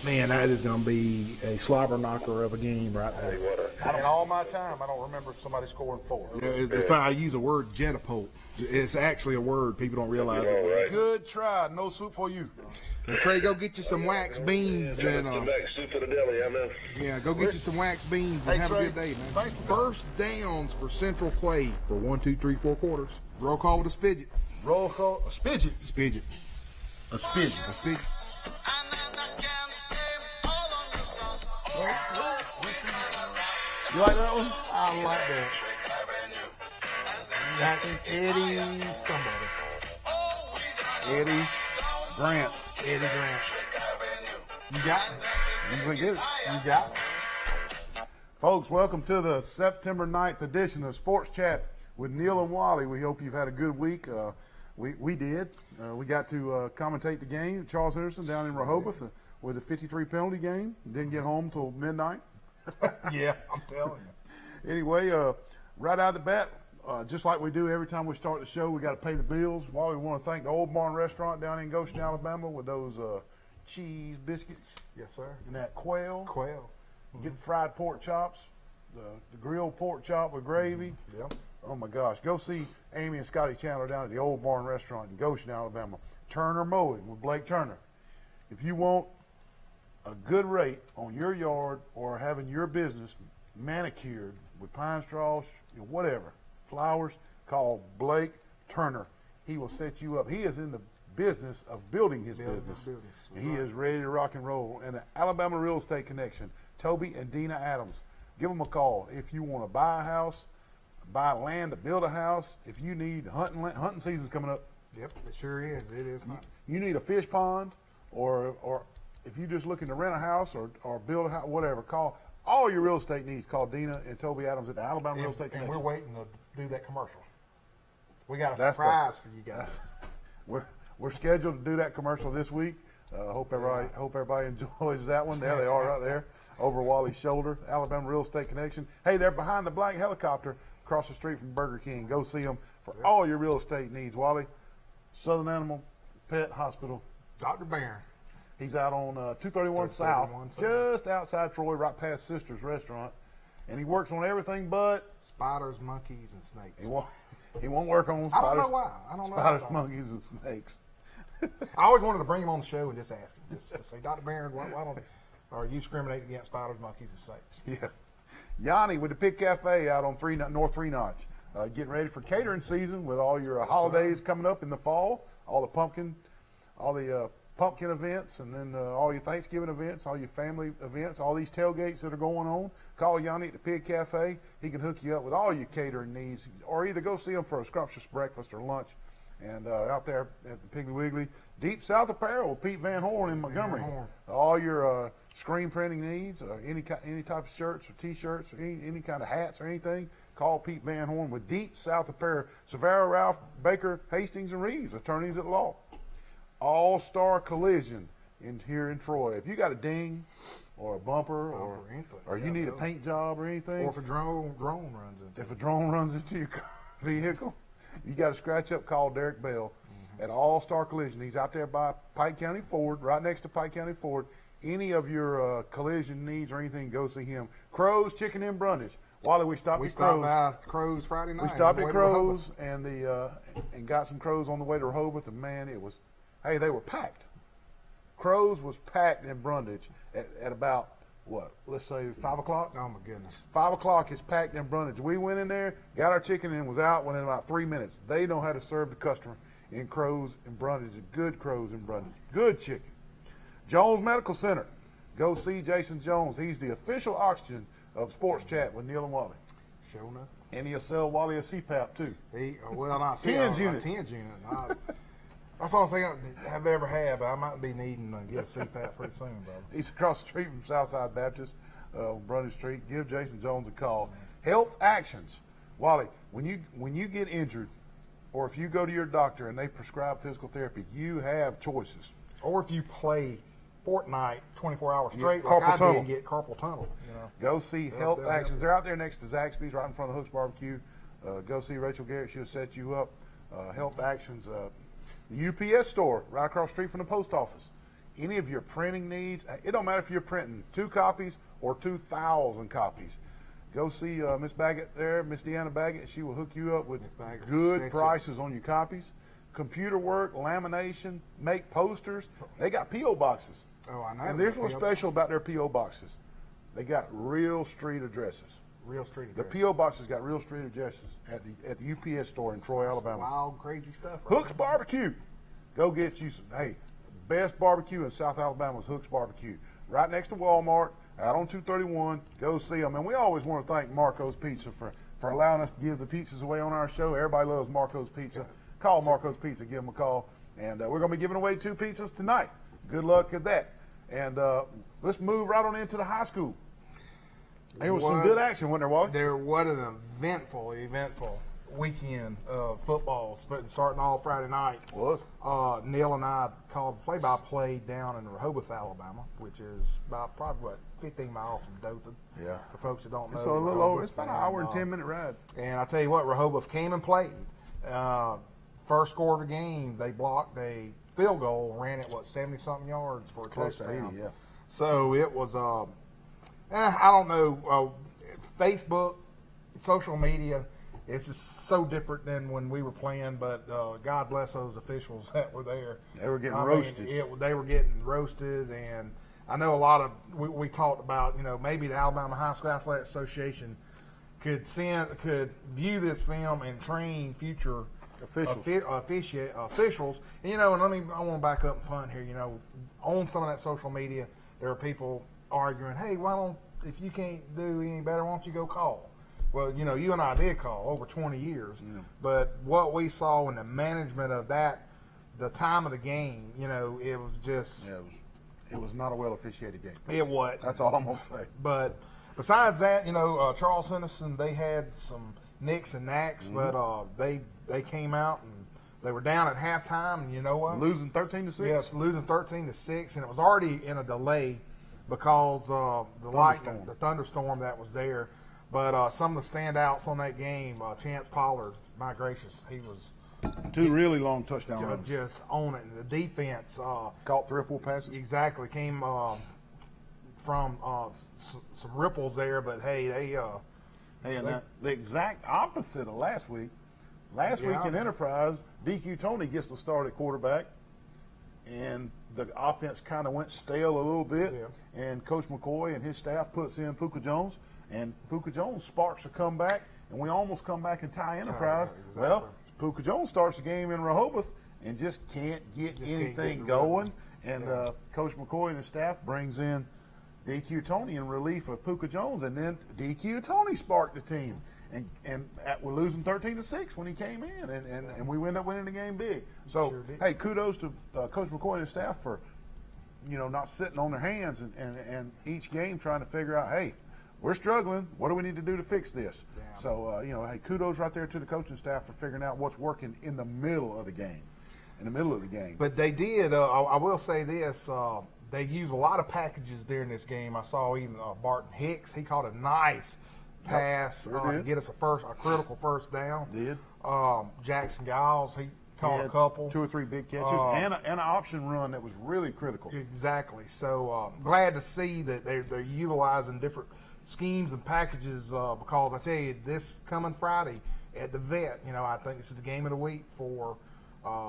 Man, that is going to be a slobber knocker of a game right there. In all my time, I don't remember somebody scoring 4. If I use the word jetapult, it's actually a word people don't realize it. Good try. No soup for you. And Trey, go get you some wax beans and soup for the deli, I know. yeah, go get you some wax beans and Hey, have Trey, a good day, man. thanks for First downs for Central Clay for 1, 2, 3, 4 quarters. Roll call with a spidget. Roll call. A spidget. Spidget. A spidget. A spidget. You like that one? I like that. That's Eddie somebody. Eddie Grant. Eddie Grant. You got it. You gonna get it. You got it. Folks, welcome to the September 9th edition of Sports Chat with Neil and Wally. We hope you've had a good week. We did. We got to commentate the game. Charles Henderson down in Rehoboth with a 53 penalty game. Didn't get home till midnight. Yeah, I'm telling you. Anyway, right out of the bat, just like we do every time we start the show, we got to pay the bills. Wally, we want to thank the Old Barn Restaurant down in Goshen, Alabama with those cheese biscuits. Yes, sir. And that quail. Quail. Get the fried pork chops, the grilled pork chop with gravy. Yep. Oh, my gosh. Go see Amy and Scotty Chandler down at the Old Barn Restaurant in Goshen, Alabama. Turner Mowing with Blake Turner. If you want a good rate on your yard or having your business manicured with pine straws, whatever, flowers, call Blake Turner. He will set you up. He is in the business of building his business. And he is ready to rock and roll. And the Alabama Real Estate Connection, Toby and Dina Adams. Give them a call if you want to buy a house, buy land to build a house. If you need hunting season's coming up. Yep, it sure is. It is. You need a fish pond, or if you're just looking to rent a house or build a house, whatever, call all your real estate needs. Call Dina and Toby Adams at the Alabama Real Estate And Connection. we're waiting to do that commercial. We got a That's surprise for you guys. We're scheduled to do that commercial this week. Hope everybody enjoys that one. There they are right there over Wally's shoulder. Alabama Real Estate Connection. Hey, they're behind the black helicopter across the street from Burger King. Go see them for all your real estate needs. Wally, Southern Animal Pet Hospital. Dr. Barron. He's out on 231 South, just outside Troy, right past Sister's Restaurant. And he works on everything but Spiders, monkeys, and snakes. he won't work on spiders. I don't know why. I don't know. Spiders, monkeys, and snakes. I always wanted to bring him on the show and just ask him, just to say, Dr. Barron, why don't are you discriminating against spiders, monkeys, and snakes? Yeah. Yanni with the Pig Cafe out on North Three Notch. Getting ready for catering season with all your holidays coming up in the fall, all the pumpkin events, and then all your Thanksgiving events, all your family events, all these tailgates that are going on. Call Yanni at the Pig Cafe. He can hook you up with all your catering needs, or either go see him for a scrumptious breakfast or lunch. And out there at the Piggly Wiggly, Deep South Apparel with Pete Van Horn in Montgomery. All your screen printing needs, any type of shirts or T-shirts, or any kind of hats or anything, call Pete Van Horn with Deep South Apparel. Savara, Ralph, Baker, Hastings, and Reeves, attorneys at law. All-Star Collision here in Troy. If you got a ding or a bumper or you need a paint job or anything. Or if a drone runs into If a drone runs into your vehicle, you got to scratch up, call Derek Bell at All-Star Collision. He's out there by Pike County Ford, right next to Pike County Ford. Any of your collision needs or anything, go see him. Crows Chicken in Brundage. Wally, we stopped at Crows. by Crows Friday night. We stopped at Crows and got some Crows on the way to Rehoboth, and man, they were packed. Crows was packed in Brundage at about, let's say 5 o'clock? Oh, my goodness. 5 o'clock is packed in Brundage. We went in there, got our chicken, and was out within about 3 minutes. They know how to serve the customer in Crows and Brundage. Good Crows in Brundage. Good chicken. Jones Medical Center. Go see Jason Jones. He's the official oxygen of Sports Chat with Neil and Wally. Sure enough. And he'll sell Wally a CPAP, too. Not TENS unit. TENS unit. That's all I have ever had, but I might be needing to get a CPAP pretty soon, brother. He's across the street from Southside Baptist on Brundage Street. Give Jason Jones a call. Health Actions. Wally, when you get injured, or if you go to your doctor and they prescribe physical therapy, you have choices. Or if you play Fortnite 24 hours straight, carpal like I tunnel. did, get carpal tunnel. Go see Health Actions. They're out there next to Zaxby's, right in front of Hooks Barbecue. Go see Rachel Garrett. She'll set you up. Health Actions. The UPS store right across the street from the post office. any of your printing needs, it don't matter if you're printing 2 copies or 2,000 copies. Go see Miss Baggett there, Miss Deanna Baggett. She will hook you up with good prices on your copies. Computer work, lamination, make posters. They got P.O. boxes. Oh, I know. And there's what's special about their P.O. boxes. They got real street addresses. Real street The addresses. P.O. boxes got real street addresses at the UPS store in Troy, Alabama. Wild, crazy stuff. Right Hooks Barbecue. Go get you some. Hey, best barbecue in South Alabama is Hooks Barbecue. Right next to Walmart, out on 231. Go see them. And we always want to thank Marco's Pizza for allowing us to give the pizzas away on our show. Everybody loves Marco's Pizza. Call Marco's Pizza. Give them a call. And we're going to be giving away 2 pizzas tonight. Good luck at that. And let's move right on into the high school. There was some good action, wasn't there, Wally? What an eventful weekend of football, starting all Friday night. Was. Neil and I called play-by-play down in Rehoboth, Alabama, which is probably 15 miles from Dothan. Yeah. For folks that don't know. So a little over. It's about an hour and 10-minute ride. And I tell you what, Rehoboth came and played. First score of the game, they blocked a field goal, ran it 70-something yards for a Close touchdown. to 80, yeah. So it was, I don't know, Facebook, social media. It's just so different than when we were playing, but God bless those officials that were there. They were getting roasted. They were getting roasted, and I know a lot of we talked about, maybe the Alabama High School Athletic Association could view this film and train future officials. And, and I want to back up and punt here. On some of that social media, there are people arguing, hey, if you can't do any better, why don't you go call? Well, you and I did call over 20 years, but what we saw in the management of that, the time of the game, it was just. Yeah, it was not a well officiated game. It was. That's all I'm gonna say. But besides that, Charles Henderson, they had some nicks and knacks, but they came out and they were down at halftime, and you know what? Losing 13-6. Yes, losing 13-6, and it was already in a delay because the thunderstorm that was there. But some of the standouts on that game, Chance Pollard, my gracious, he was 2 really long touchdown runs. Just on it. And the defense caught 3 or 4 passes. Exactly, came from some ripples there, but hey, the exact opposite of last week. Last week in Enterprise, DQ Tony gets the start at quarterback, and the offense kind of went stale a little bit. Yeah. And Coach McCoy and his staff puts in Puka Jones. And Puka Jones sparks a comeback, and we almost come back and tie Enterprise. Exactly. Well, Puka Jones starts the game in Rehoboth and just can't get anything going. And Coach McCoy and his staff brings in DQ Tony in relief of Puka Jones, and then DQ Tony sparked the team. And we're losing 13-6 when he came in, and we end up winning the game big. So, hey, kudos to Coach McCoy and his staff for, not sitting on their hands and each game trying to figure out, hey, we're struggling. What do we need to do to fix this? Yeah. So, hey, kudos right there to the coaching staff for figuring out what's working in the middle of the game. But they did. I will say this. They used a lot of packages during this game. I saw even Barton Hicks. He caught a nice pass to get us a critical first down. Did. Jackson Giles, he caught a couple. 2 or 3 big catches and an option run that was really critical. Exactly. So glad to see that they're utilizing different schemes and packages because I tell you, this coming Friday at the Vet, I think this is the game of the week for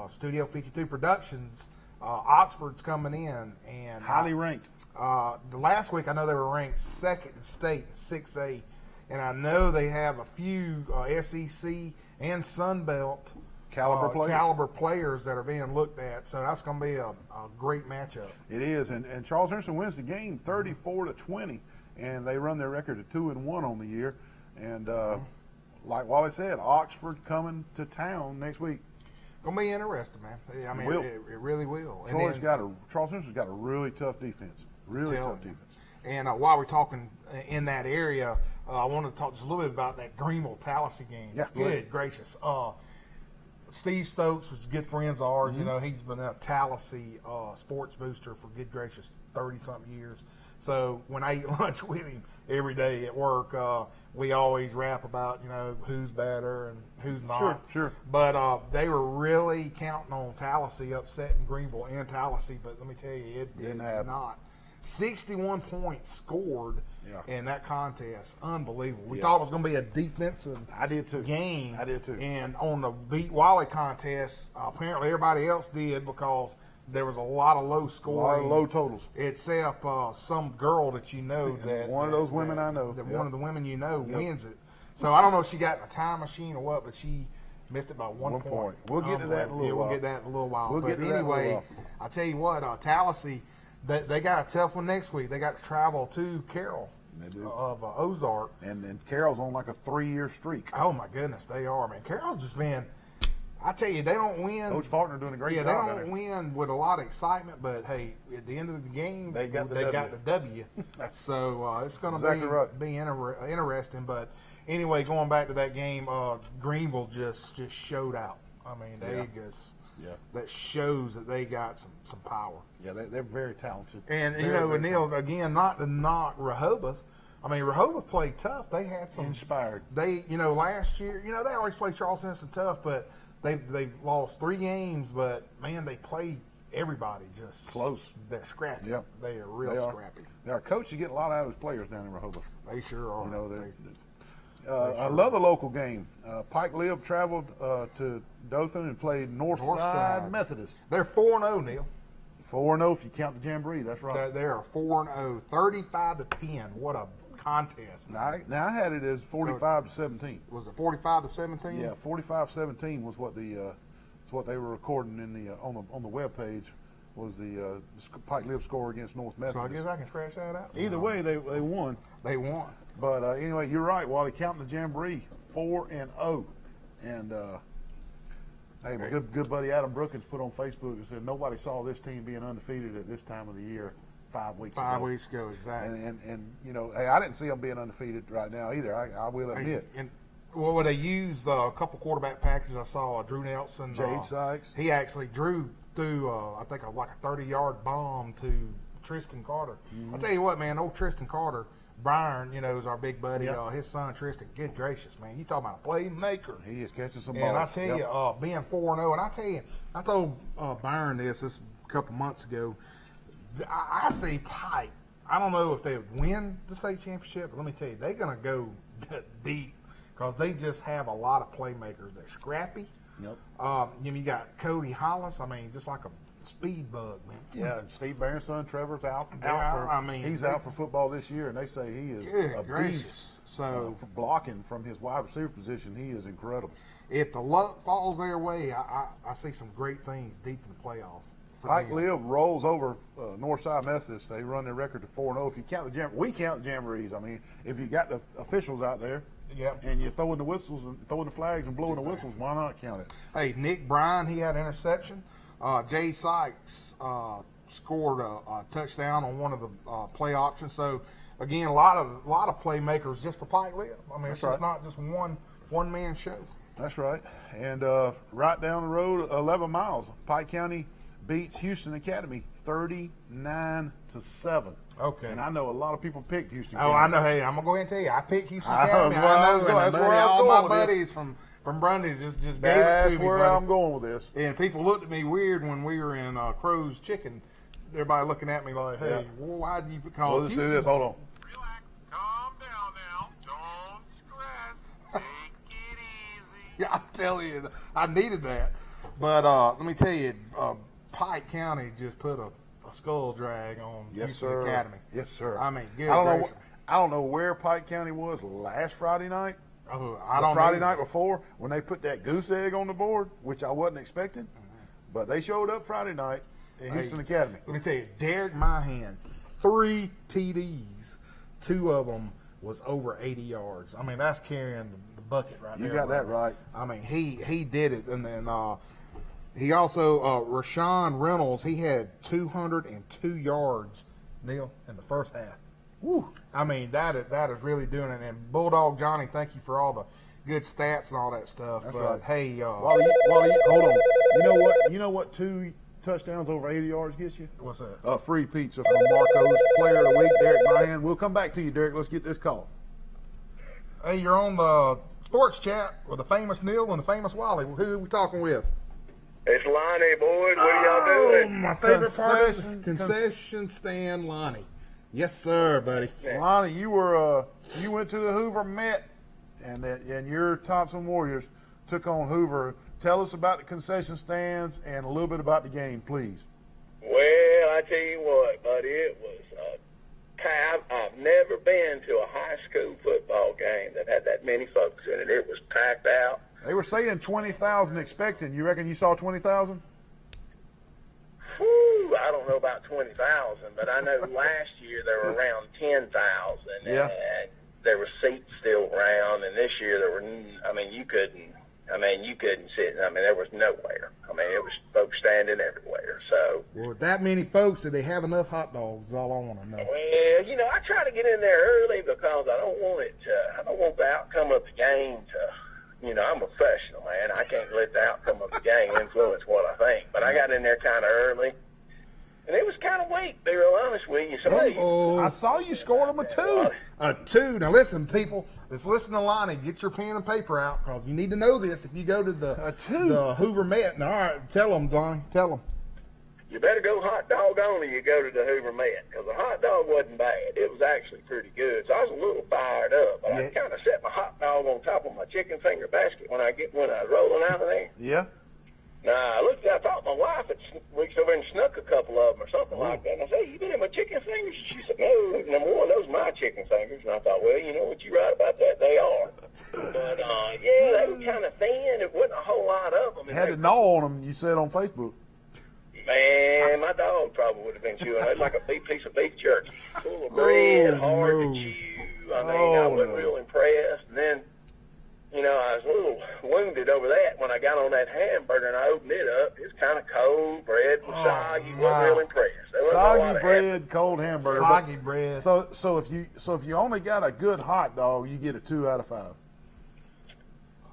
Studio 52 Productions. Oxford's coming in and highly ranked. The last week I know they were ranked 2nd in state in 6A, and I know they have a few SEC and Sun Belt caliber players that are being looked at. So that's going to be a great matchup. It is, and Charles Henderson wins the game 34-20. And they run their record at 2-1 on the year. And like Wally said, Oxford coming to town next week. Gonna be interesting, man. I mean, it really will. Charles Henderson's got a really tough defense. Really tough defense. And while we're talking in that area, I want to talk just a little bit about that Greenville-Tallahassee game. Yeah, good gracious. Steve Stokes, which good friends of ours, he's been a Tallahassee sports booster for good gracious 30-something years. So when I eat lunch with him every day at work, we always rap about, who's better and who's not. Sure. But they were really counting on Tallahassee upsetting Greenville and Tallahassee, but let me tell you, it did not. 61 points scored in that contest. Unbelievable. We thought it was going to be a defensive game. I did too. And on the Beat Wally contest, apparently everybody else did because there was a lot of low scoring. A lot of low totals. Except some girl that you know that one of those women I know. One of the women you know wins it. So I don't know if she got in a time machine or what, but she missed it by one point. We'll get to that in a little while. We'll get that in a little while. We'll but get to that in a little while. I tell you what, Tallahassee, they got a tough one next week. They got to travel to Carroll of Ozark. And Carroll's on like a 3-year streak. Oh, my goodness, they are, man. Carroll's just been – I tell you, they don't win. Coach Faulkner doing a great job. Yeah, they don't win with a lot of excitement, but, hey, at the end of the game, they got the W. So it's going to be interesting. But anyway, going back to that game, Greenville just showed out. I mean, they that shows that they got some power. Yeah, they're very talented. And, Neil, again, not to knock Rehoboth. I mean, Rehoboth played tough. They had some – inspired. They, last year, they always play Charles Henson tough, but they've lost 3 games, but, man, they played everybody just – close. They're scrappy. Yep. They are real scrappy. Our coach, you get a lot out of his players down in Rehoboth. They sure are. Another local game. Pike Lib traveled to Dothan and played Northside Methodist. They're 4-0, Neil. 4-0 if you count the Jamboree. That's right. They are 4-0, 35-10. What a contest! Now I had it as 45-17. Was it 45-17? Yeah, 45-17 was what they were recording in the on the web page. Was the Pike Lib score against North Methodist. So I guess I can scratch that out. Either way, they won. They won. But anyway, you're right. While they counting the Jamboree, 4-0, and hey, my good buddy Adam Brookins put on Facebook and said nobody saw this team being undefeated at this time of the year 5 weeks ago. 5 weeks ago, exactly. And hey, I didn't see them being undefeated right now either. I will admit. Well, they used a couple quarterback packages. I saw Drew Nelson, Jade Sykes. He actually drew through, I think, like a 30-yard bomb to Tristan Carter. I'll tell you what, man, old Tristan Carter, Byron, is our big buddy. Yep. His son, Tristan, good gracious, man. You talking about a playmaker. He is catching some balls. And I tell you, being 4-0, and I tell you, I told Byron this a couple months ago. I see Pike. I don't know if they would win the state championship, but let me tell you, they're going to go deep because they just have a lot of playmakers. They're scrappy. Yep. You got Cody Hollis. I mean, just like a speed bug, man. Yeah, and Steve Barron's son, Trevor's out. He's out for football this year, and they say he is a beast. So for blocking from his wide receiver position, he is incredible. If the luck falls their way, I see some great things deep in the playoffs. Pike Lib rolls over Northside Methodist. They run their record to 4-0. If you count we count the Jamborees. I mean, if you got the officials out there, and you're throwing the whistles and throwing the flags and blowing the whistles, why not count it? Hey, Nick Bryan, he had an interception. Jay Sykes scored a touchdown on one of the play options. So again, a lot of playmakers just for Pike Lib. I mean, it's just not just one man show. That's right. And right down the road, 11 miles, Pike County beats Houston Academy 39-7. Okay. And I know a lot of people picked Houston. Oh, I know. Hey, I'm gonna go ahead and tell you, I picked Houston Academy. That's where I was going. All my buddies from Brundage just gave it to me. That's where I'm going with this. And people looked at me weird when we were in Crow's Chicken. Everybody looking at me like, "Hey, why did you call?" Let's do this. Hold on. Relax, calm down now. Don't stress. Take it easy. Yeah, I'm telling you, I needed that. But let me tell you, Pike County just put a skull drag on Houston Academy. Yes, sir. I mean, I don't know where Pike County was last Friday night. Friday night before when they put that goose egg on the board, which I wasn't expecting, but they showed up Friday night at Houston Academy. Let me tell you, Derek Myhan, 3 TDs, 2 of them was over 80 yards. I mean, that's carrying the bucket right there. You got that right. I mean, he did it, and then he also Rashawn Reynolds. He had 202 yards, Neil, in the first half. Woo. I mean, that is really doing it. And Bulldog Johnny, thank you for all the good stats and all that stuff. That's but right. hey, Wally, hold on. You know what? 2 touchdowns over 80 yards gets you? What's that? Free pizza from Marco's. Player of the week, Derek Mahan. We'll come back to you, Derek. Let's get this call. Hey, you're on the sports chat with the famous Neil and the famous Wally. Who are we talking with? It's Lonnie, boys. What are y'all doing? My favorite part is concession stand Lonnie. Yes, sir, buddy. Lonnie, you went to the Hoover Met, and your Thompson Warriors took on Hoover. Tell us about the concession stands and a little bit about the game, please. Well, I tell you what, buddy, it was I've never been to a high school football game that had that many folks in it. It was packed out. They were saying 20,000 expecting. You reckon you saw 20,000? Whew, I don't know about 20,000, but I know last year there were around 10,000. Yeah. And there were seats still around, and this year there were, you couldn't sit. There was nowhere. It was folks standing everywhere. So. Well, with that many folks, did they have enough hot dogs? Is all I want to know. Well, I try to get in there early because I don't want the outcome of the game to, I'm a professional, man. I can't let the outcome of the game influence what I think. But I got in there kind of early. And it was kind of weak, to be real honest with you. I saw you scored them a 2. A 2. Now listen, people. Let's listen to Lonnie. Get your pen and paper out because you need to know this. If you go to the Hoover Met, all right, tell them, Lonnie. Tell them. You better go hot dog only. You go to the Hoover Met because the hot dog wasn't bad. It was actually pretty good. So I was a little fired up. But I kind of set my hot dog on top of my chicken finger basket when I was rolling out of there. Yeah. Now, I thought my wife had reached over and snuck a couple of them or something like that. And I said, you been in my chicken fingers? She said, no, number one, those are my chicken fingers. And I thought, well, you know what, you right about that, they are. But, they were kind of thin. There wasn't a whole lot of them. You had to gnaw on them, you said on Facebook. Man, my dog probably would have been chewing. It was like a big piece of beef jerky. Full of bread, hard to chew. I wasn't real impressed. And then, I was a little wounded over that when I got on that hamburger and I opened it up. It was kind of cold, bread was soggy. Wasn't real impressed. Soggy bread, cold hamburger. Soggy bread. So if you only got a good hot dog, you get a 2 out of 5.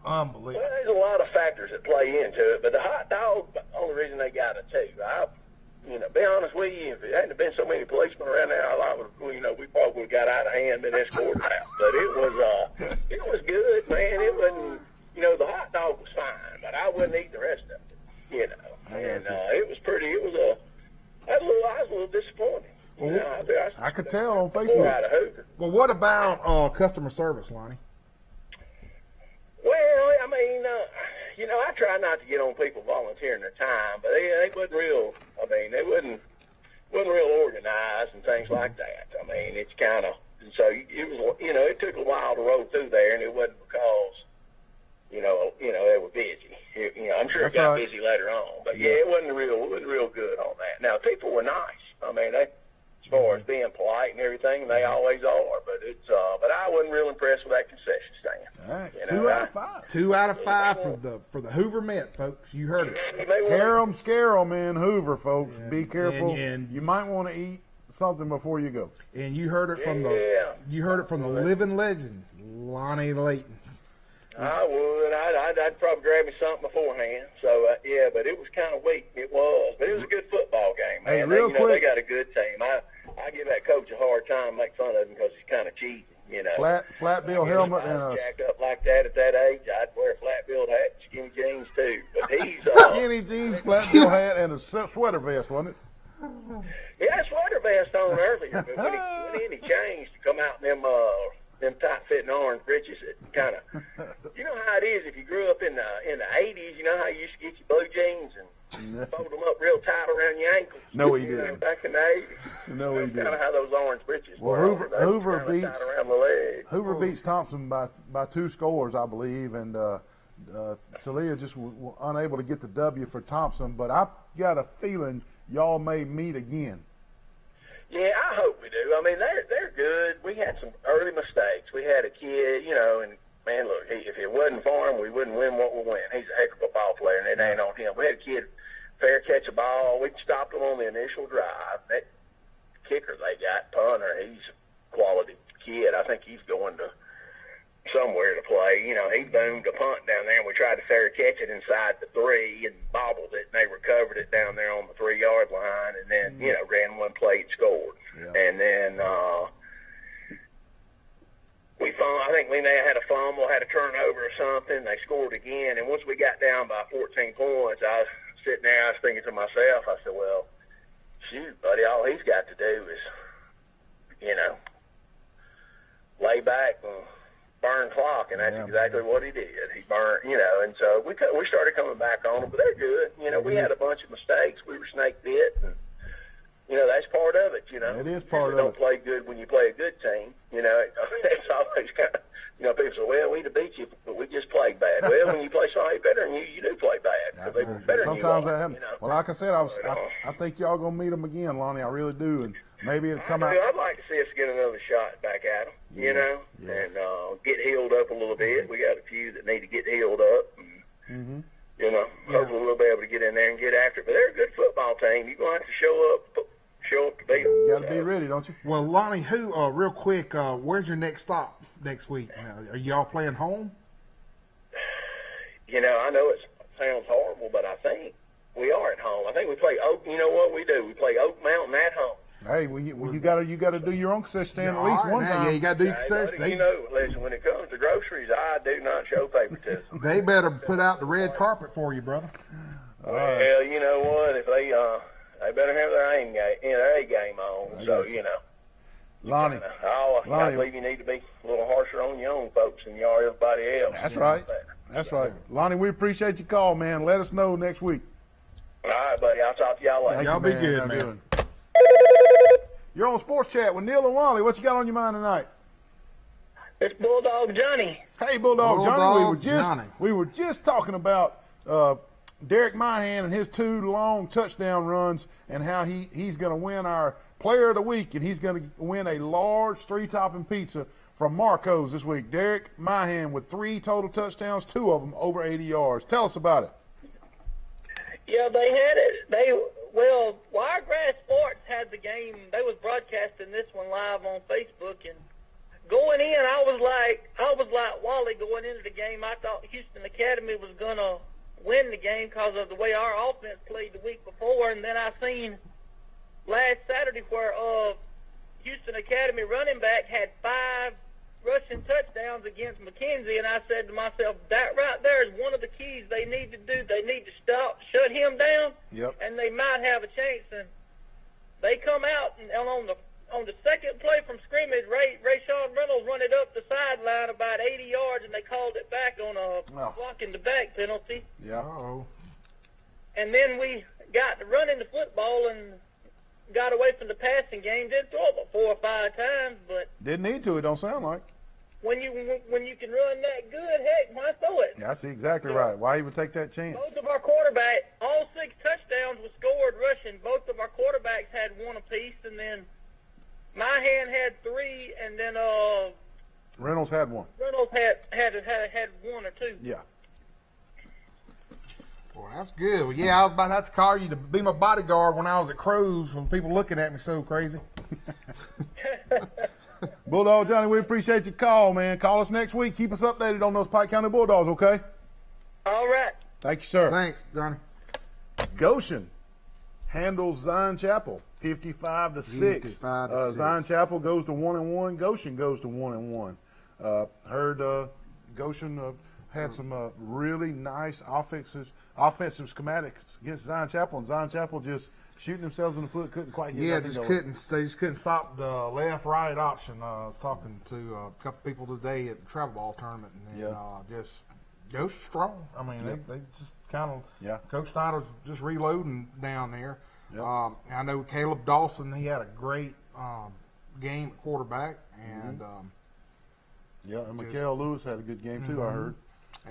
Unbelievable. Well, there's a lot of factors that play into it, but the hot dog, the only reason they got a 2. Be honest with you, if it hadn't been so many policemen around there, we probably would have got out of hand and been escorted out. But it was good, man. It wasn't, the hot dog was fine, but I wouldn't eat the rest of it, And it was pretty. I was a little disappointed. I could tell on Facebook. Out of Hoover. Well, what about customer service, Lonnie? Well, I try not to get on people volunteering their time, but they wasn't real. They wasn't real organized and things like that. It's kind of so it was. It took a while to roll through there, and it wasn't because they were busy. I'm sure it got busy later on, but it wasn't real good on that. Now people were nice. As far as being polite and everything, they always are. But I wasn't real impressed with that concession stand. All right, 2 out of 5. 2 out of 5 for the Hoover Met, folks. You heard it. Hear 'em, scare 'em in Hoover, folks. Yeah. Be careful. And you might want to eat something before you go. And you heard it from the living legend, Lonnie Layton. I would. I'd probably grab me something beforehand. So but it was kind of weak. It was, but it was a good football game, man. Hey, real quick, they got a good team. I give that coach a hard time, make fun of him because he's kind of cheesy, Flat bill helmet and a jacked up like that at that age. I'd wear a flat billed hat, and skinny jeans too. But he's skinny jeans, flat bill hat, and a sweater vest, wasn't it? Yeah, sweater vest on earlier, but when he changed to come out in them tight-fitting orange breeches, it kind of, how it is if you grew up in the 80s. You know how you used to get your blue jeans and fold them up real tight around your ankles. No, he didn't. Back in the 80s. No, he didn't. Kind of how those orange breeches were. Hoover beats Thompson by 2 scores, I believe, and Talia just was unable to get the W for Thompson. But I got a feeling y'all may meet again. Yeah, I hope we do. They're good. We had some early mistakes. We had a kid, and man, look, if it wasn't for him, we wouldn't win what we win. He's a heck of a ball player, and it ain't on him. We had a kid fair catch a ball. We stopped him on the initial drive. That kicker they got, punter, he's a quality kid. I think he's going to somewhere to play. You know, he boomed a punt down there, and we tried to fair catch it inside the 3 and bobbled it, and they recovered it down there on the 3-yard line, and then, you know, ran one play and scored. Yeah. And then I think we may have had a fumble, had a turnover or something. They scored again, and once we got down by 14 points, I was sitting there, I was thinking to myself, I said, well, shoot, buddy, all he's got to do is, you know, lay back and burn clock, and that's exactly what he did. He burned, you know, and so we started coming back on them, but they're good. You know, we had a bunch of mistakes. We were snake bit, and, you know, that's part of it, you know. It is part of don't it. play good when you play a good team. You know, it's always kind of, you know, people say, well, we'd have beat you, but we just played bad. Well, when you play somebody better than you do play bad. So they were better than you Sometimes are, that happens. you know. Well, like I said, I think y'all going to meet them again, Lonnie. I really do. And maybe it'll come out. I'd like to see us get another shot back at them, you know, and get healed up a little bit. We got a few that need to get healed up. And, you know, hopefully we'll be able to get in there and get after it. But they're a good football team. You're going to have to show up to beat them. You got to be ready, don't you? Well, Lonnie, real quick, where's your next stop next week? Are y'all playing home? You know, I know it sounds horrible, but I think we are at home. I think we play Oak. You know what we do? We play Oak Mountain at home. Hey, you got to do your own concession stand at least one time. Yeah, you got to do Hey, concession. buddy, you know, listen, when it comes to groceries, I do not show favoritism. They better put out the red carpet for you, brother. Well, you know what? If they better have their A game on. So, you know. Lonnie. I believe you need to be a little harsher on your own folks than you are everybody else. That's right. That's right. Lonnie, we appreciate your call, man. Let us know next week. All right, buddy. I'll talk to y'all later. Y'all be man. good, How man. doing? You're on Sports Chat with Neil and Lonnie. What you got on your mind tonight? It's Bulldog Johnny. Hey, Bulldog Johnny. Johnny. We were just talking about Derek Myhan and his 2 long touchdown runs and how he's going to win our Player of the Week, and he's going to win a large 3-topping pizza from Marco's this week. Derek Myhan with 3 total touchdowns, 2 of them over 80 yards. Tell us about it. Yeah, they had it. Wiregrass Sports had the game. They was broadcasting this one live on Facebook, and going in, I was like Wally going into the game. I thought Houston Academy was gonna win the game because of the way our offense played the week before, and then I seen last Saturday where Houston Academy running back had 5 rushing touchdowns against McKenzie, and I said to myself, that right there is one of the keys they need to do. They need to shut him down, and they might have a chance. And they come out, and on the second play from scrimmage, Rayshawn Reynolds run it up the sideline about 80 yards, and they called it back on a blocking the back penalty. Yeah. And then we got to running the football and got away from the passing game. Didn't throw it but 4 or 5 times, but Didn't need to. It don't sound like. when you can run that good, heck, why throw it? Yeah, that's exactly right. Why even take that chance? Both of our quarterbacks, all 6 touchdowns were scored rushing. Both of our quarterbacks had 1 apiece, and then Myhan had 3, and then Reynolds had 1. Reynolds had 1 or 2. Yeah. Well, that's good. Well, yeah, I was about to have to call you to be my bodyguard when I was at Crow's when people looking at me so crazy. Bulldog Johnny, we appreciate your call, man. Call us next week. Keep us updated on those Pike County Bulldogs, okay? All right. Thank you, sir. Thanks, Johnny. Goshen handles Zion Chapel 55-6. 55 to 6. Zion Chapel goes to 1-1. Goshen goes to 1-1. Heard Goshen had some really nice offensive schematics against Zion Chapel, and Zion Chapel just shooting themselves in the foot, couldn't quite get Yeah, nothing going. they just couldn't stop the left-right option. I was talking to a couple people today at the travel ball tournament, and just Goshen strong. I mean, they just kind of Coach Snyder's just reloading down there. Yep. I know Caleb Dawson, he had a great game at quarterback, and and Mikael Lewis had a good game too, I heard.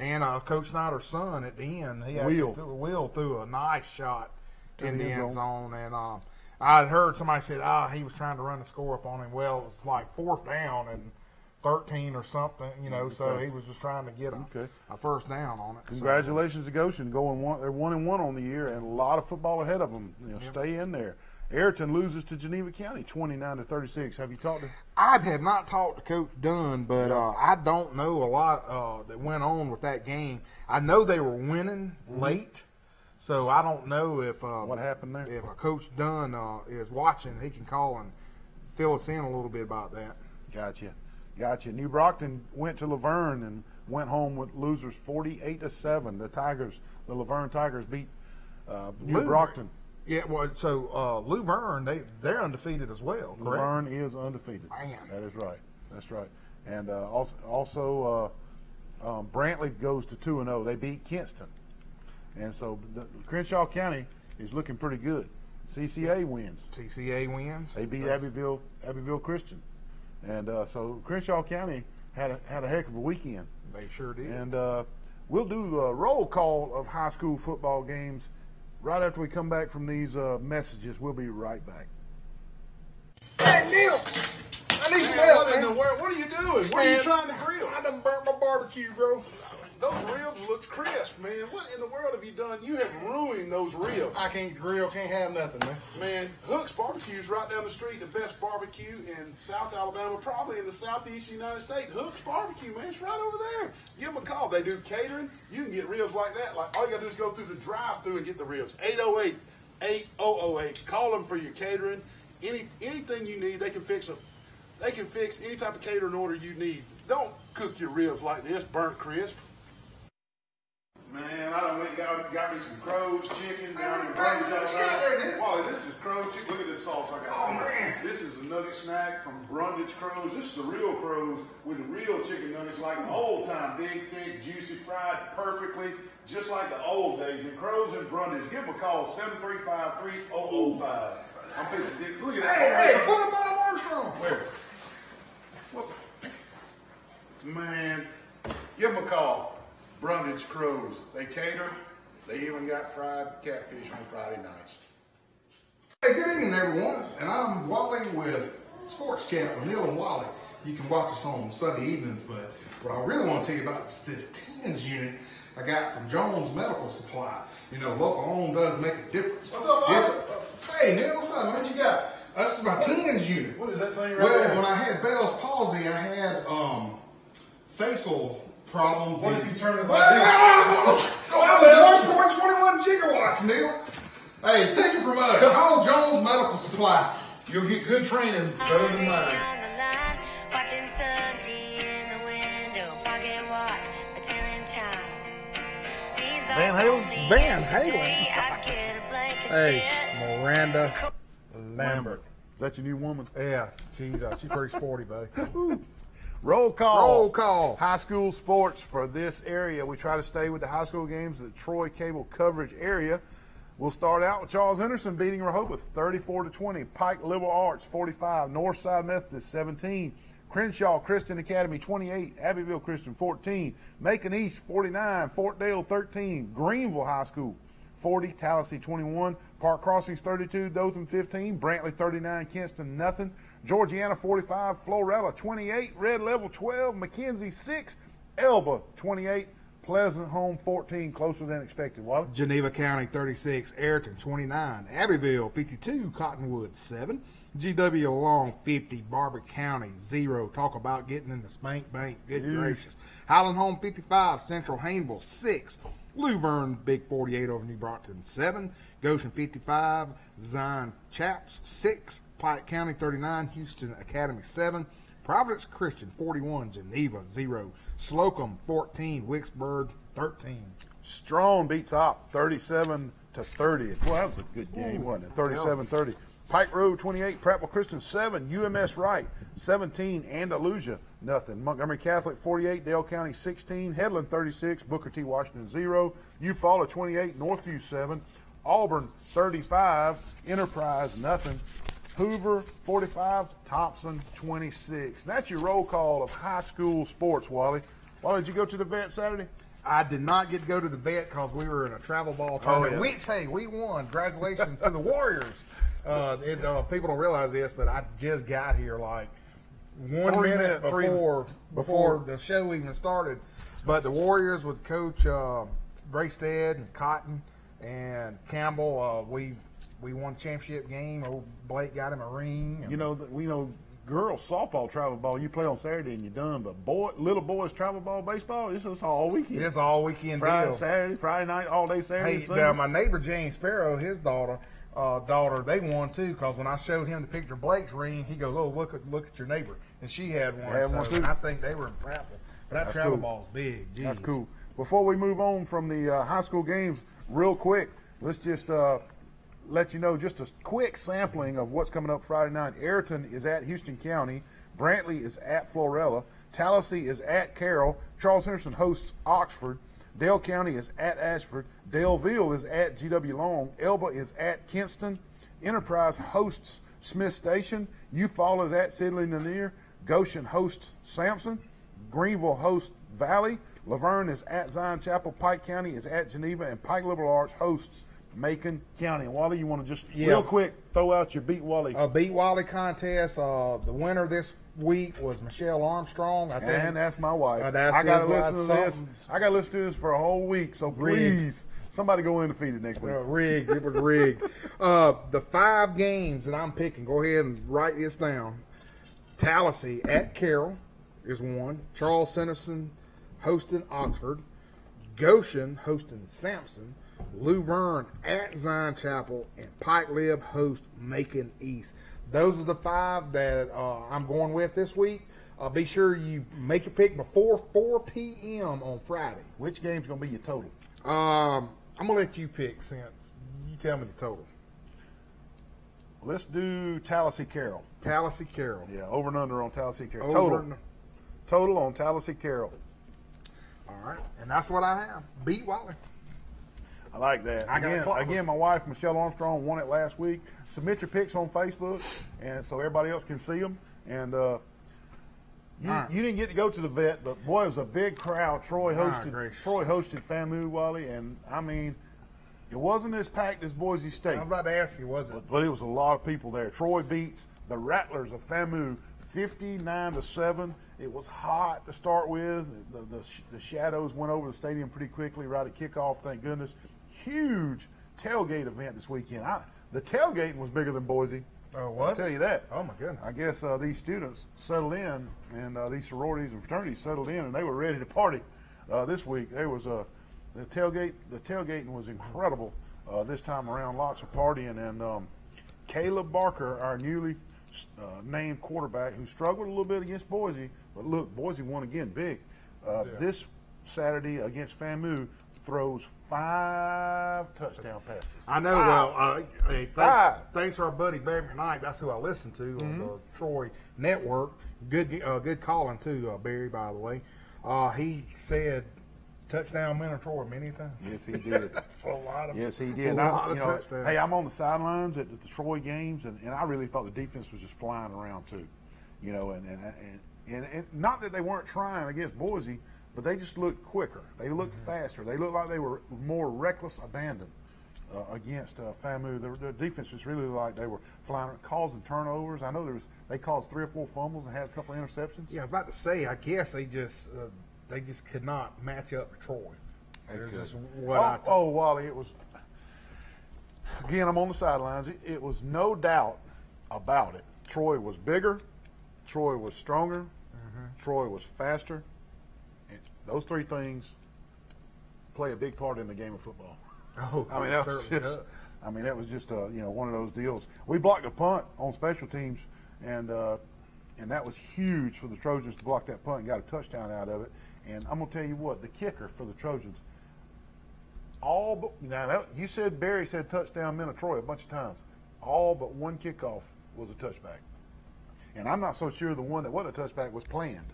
And Coach Snyder's son at the end, he actually threw a nice shot in the end zone. And I had heard somebody said, he was trying to run the score up on him. Well, it was like 4th down and 13 or something, so he was just trying to get a first down on it. Congratulations to Goshen. They're 1-1 on the year, and a lot of football ahead of them. Stay in there. Ayrton loses to Geneva County 29-36. Have you talked to? I have not talked to Coach Dunn, but I don't know a lot that went on with that game. I know they were winning late, so I don't know if What happened there? If Coach Dunn is watching, he can call and fill us in a little bit about that. Gotcha. New Brockton went to Laverne and went home with losers 48-7. The Laverne Tigers beat New Brockton. Yeah, well, so Luverne, they're undefeated as well, correct? Laverne is undefeated. Man. That is right. That's right. And also Brantley goes to 2-0. They beat Kinston. And so Crenshaw County is looking pretty good. CCA wins. CCA wins. They beat Abbeville Christian. And so Crenshaw County had a heck of a weekend. They sure did. And we'll do a roll call of high school football games right after we come back from these messages. We'll be right back. Hey, Neil! I need some help, What in man. the world? What are you doing? What are you trying to grill? I done burnt my barbecue, bro. Those ribs look crisp, man. What in the world have you done? You have ruined those ribs. I can't grill, can't have nothing, man. Man, Hook's Barbecue's right down the street, the best barbecue in South Alabama, probably in the southeast United States. Hook's Barbecue, man, it's right over there. Give them a call. They do catering. You can get ribs like that. Like all you got to do is go through the drive-thru and get the ribs. 808-8008. Call them for your catering. Anything you need, they can fix them. They can fix any type of catering order you need. Don't cook your ribs like this, burnt crisp. Man, I done went and got me some Crow's chicken down in Brundage. Wally, this is Crow's chicken. Look at this sauce I got. Oh, man. This is a nugget snack from Brundage Crow's. This is the real Crow's with the real chicken nuggets, like the old time, big, thick, juicy, fried perfectly, just like the old days. And Crow's and Brundage, give them a call, 735-3005. I'm fixing to look at that. Hey, put them on Armstrong. Where? What's man, give them a call. Brundage Crow's. They cater. They even got fried catfish on Friday nights. Hey, good evening, everyone. And I'm Wally with Sports Chat with Neil and Wally. You can watch us on Sunday evenings, but what I really want to tell you about is this TENS unit I got from Jones Medical Supply. You know, local owned does make a difference. What's up, Wally? Hey, Neil, what's up, man? What you got? That's my TENS unit. What is that thing right Well, there? when I had Bell's palsy, I had facial problems. What if you turn it like Oh, 1.21 gigawatts, Neil. Hey, take it from us. Call Jones Medical Supply. You'll get good training better than mine. On the line, watching Sunday in the window, pocket watch, a telling time. Seems like Van Halen? only Van yesterday Halen. I'd get a blanket Hey, set. Miranda Lambert. Is that your new woman? Yeah, she's pretty sporty, buddy. Roll call. Roll call. High school sports for this area. We try to stay with the high school games, the Troy cable coverage area. We'll start out with Charles Henderson beating Rehoboth 34-20. Pike Liberal Arts 45. Northside Methodist 17. Crenshaw Christian Academy 28. Abbeville Christian 14. Macon East 49. Fort Dale 13. Greenville High School 40. Tallahassee 21. Park Crossings 32. Dothan 15. Brantley 39. Kinston nothing. Georgiana 45. Florella 28. Red Level 12. McKenzie 6. Elba 28. Pleasant Home 14. Closer than expected. Wally? Geneva County 36, Ayrton 29, Abbeville 52, Cottonwood 7, GW Long 50, Barber County 0. Talk about getting in the spank bank. Good gracious. Highland Home 55, Central Hayneville 6, Luverne Big 48 over New Brockton 7, Goshen 55, Zion Chaps 6, Pike County 39, Houston Academy 7, Providence Christian 41, Geneva 0, Slocum 14, Wicksburg 13. Strong beats Opp 37-30. Well, that was a good game, wasn't it? 37-30. Pike Road 28, Prattville Christian 7, UMS Wright 17, Andalusia nothing. Montgomery Catholic 48, Dale County 16, Headland 36, Booker T. Washington 0, Eufaula 28, Northview 7, Auburn 35, Enterprise nothing. Hoover 45, Thompson 26. That's your roll call of high school sports, Wally. Wally, did you go to the vet Saturday? I did not get to go to the vet because we were in a travel ball tournament, yeah. which, hey, we won. Congratulations to the Warriors. People don't realize this, but I just got here like 1 3 minute minutes, before the show even started. But the Warriors with Coach Graystead and Cotton and Campbell, we we won a championship game. Old Blake got him a ring. And You know, girls softball, travel ball, you play on Saturday and you're done. But little boys travel ball, baseball, it's just all weekend. it's all weekend Friday, deal. Saturday, Friday night, all day Saturday. Hey, Sunday. now my neighbor James Sparrow, his daughter, they won too. Because when I showed him the picture of Blake's ring, he goes, "Oh, look at your neighbor," and she had one. Had one too. I think they were in Prattville. But that That's travel cool. ball's big. Jeez. That's cool. Before we move on from the high school games, real quick, let's just let you know just a quick sampling of what's coming up Friday night. Ayrton is at Houston County. Brantley is at Florella. Tallahassee is at Carroll. Charles Henderson hosts Oxford. Dale County is at Ashford. Daleville is at GW Long. Elba is at Kinston. Enterprise hosts Smith Station. Eufaula is at Sidley Lanier. Goshen hosts Sampson. Greenville hosts Valley. Laverne is at Zion Chapel. Pike County is at Geneva. And Pike Liberal Arts hosts Macon County. And Wally, you want to just real quick throw out your Beat Wally. Beat Wally contest. The winner this week was Michelle Armstrong. I think. And that's my wife. That's I got to his wife, listen to this. something. I got to listen to this for a whole week. So please, somebody go undefeated next week. Rigged. It was rigged. The 5 games that I'm picking, go ahead and write this down. Tallahassee at Carroll is one. Charles Henderson hosting Oxford. Goshen hosting Sampson. Luverne at Zion Chapel. And Pike Lib host Macon East. Those are the 5 that I'm going with this week. Be sure you make your pick before 4 p.m. on Friday. Which game's going to be your total? I'm going to let you pick since you tell me the total. Let's do Tallahassee Carroll. Tallahassee Carroll. Yeah, over and under on Tallahassee Carroll. Over Total on Tallahassee Carroll. All right. And that's what I have. Beat Wally. I like that. I got a clock. Again, my wife, Michelle Armstrong, won it last week. Submit your picks on Facebook, and so everybody else can see them. And you didn't get to go to the vet, but boy, it was a big crowd. Troy hosted FAMU, Wally, and I mean, it wasn't as packed as Boise State. I was about to ask you, was it? But it was a lot of people there. Troy beats the Rattlers of FAMU 59-7. It was hot to start with. The shadows went over the stadium pretty quickly right at kickoff, thank goodness. Huge tailgate event this weekend. The tailgating was bigger than Boise. Oh, what? I'll tell you that. Oh, my goodness. I guess these students settled in, and these sororities and fraternities settled in, and they were ready to party this week. There was the tailgating was incredible this time around. Lots of partying, and Caleb Barker, our newly named quarterback, who struggled a little bit against Boise, but look, Boise won again big. This Saturday against FAMU throws 5 touchdown passes. I know. 5. Well, hey, thanks to our buddy Barry McKnight. That's who I listen to on the Troy Network. Good calling too, Barry. By the way, he said touchdown men of Troy many times. Yes, he did. That's a lot of. Yes, he did. A lot of touchdowns. Hey, I'm on the sidelines at the Troy games, and I really thought the defense was just flying around too. You know, and not that they weren't trying against Boise, but they just looked quicker. They looked faster. They looked like they were more reckless abandon against FAMU. Their defense just really looked like they were flying, causing turnovers. I know they caused 3 or 4 fumbles and had a couple of interceptions. Yeah, I was about to say. I guess they just could not match up to Troy. They're just what Wally, it was. Again, I'm on the sidelines. It was no doubt about it. Troy was bigger. Troy was stronger. Troy was faster. And those 3 things play a big part in the game of football. Oh, I mean, that was just one of those deals. We blocked a punt on special teams, and that was huge for the Trojans to block that punt and got a touchdown out of it. And I'm gonna tell you what, the kicker for the Trojans, Barry said touchdown men of Troy a bunch of times. All but one kickoff was a touchback, and I'm not so sure the one that wasn't a touchback was planned.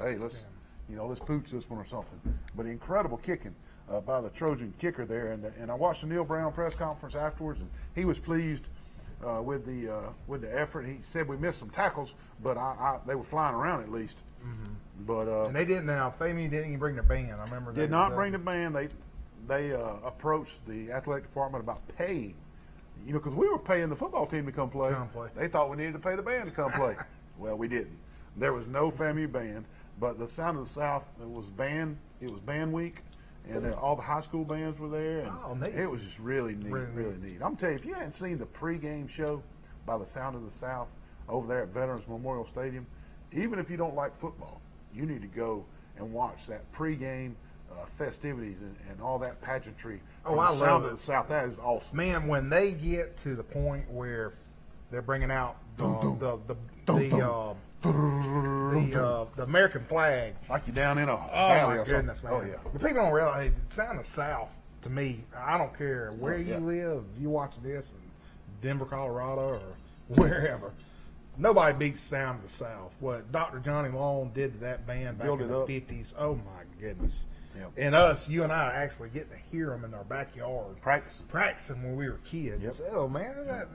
Hey, let's pooch this one or something. But incredible kicking by the Trojan kicker there, and I watched the Neil Brown press conference afterwards, and he was pleased with the effort. He said we missed some tackles, but they were flying around at least. But and they didn't. Now, FAMU didn't even bring their band. I remember did not bring the band. They approached the athletic department about pay. Because we were paying the football team to come play. They thought we needed to pay the band to come play. Well, we didn't. There was no FAMU band, but the Sound of the South, it was band week, and all the high school bands were there. And Oh, neat. it was just really neat, Really really neat. I'm telling you, if you hadn't seen the pregame show by the Sound of the South over there at Veterans Memorial Stadium, even if you don't like football, you need to go and watch that pregame festivities and all that pageantry. Oh, from I the love Sound it. of the South. That is awesome. Man, when they get to the point where they're bringing out the American flag. Like you're down in a Oh valley my or goodness, something. man! Oh, yeah. The people don't realize Sound of the South. To me, I don't care where Yeah. you live. You watch this in Denver, Colorado, or wherever. Nobody beats Sound of the South. What Dr. Johnny Long did to that band back Built in it the up. 50s. Oh my goodness! Yep. And us, you and I, actually get to hear them in our backyard Practicing. when we were kids. Yep. Oh man, that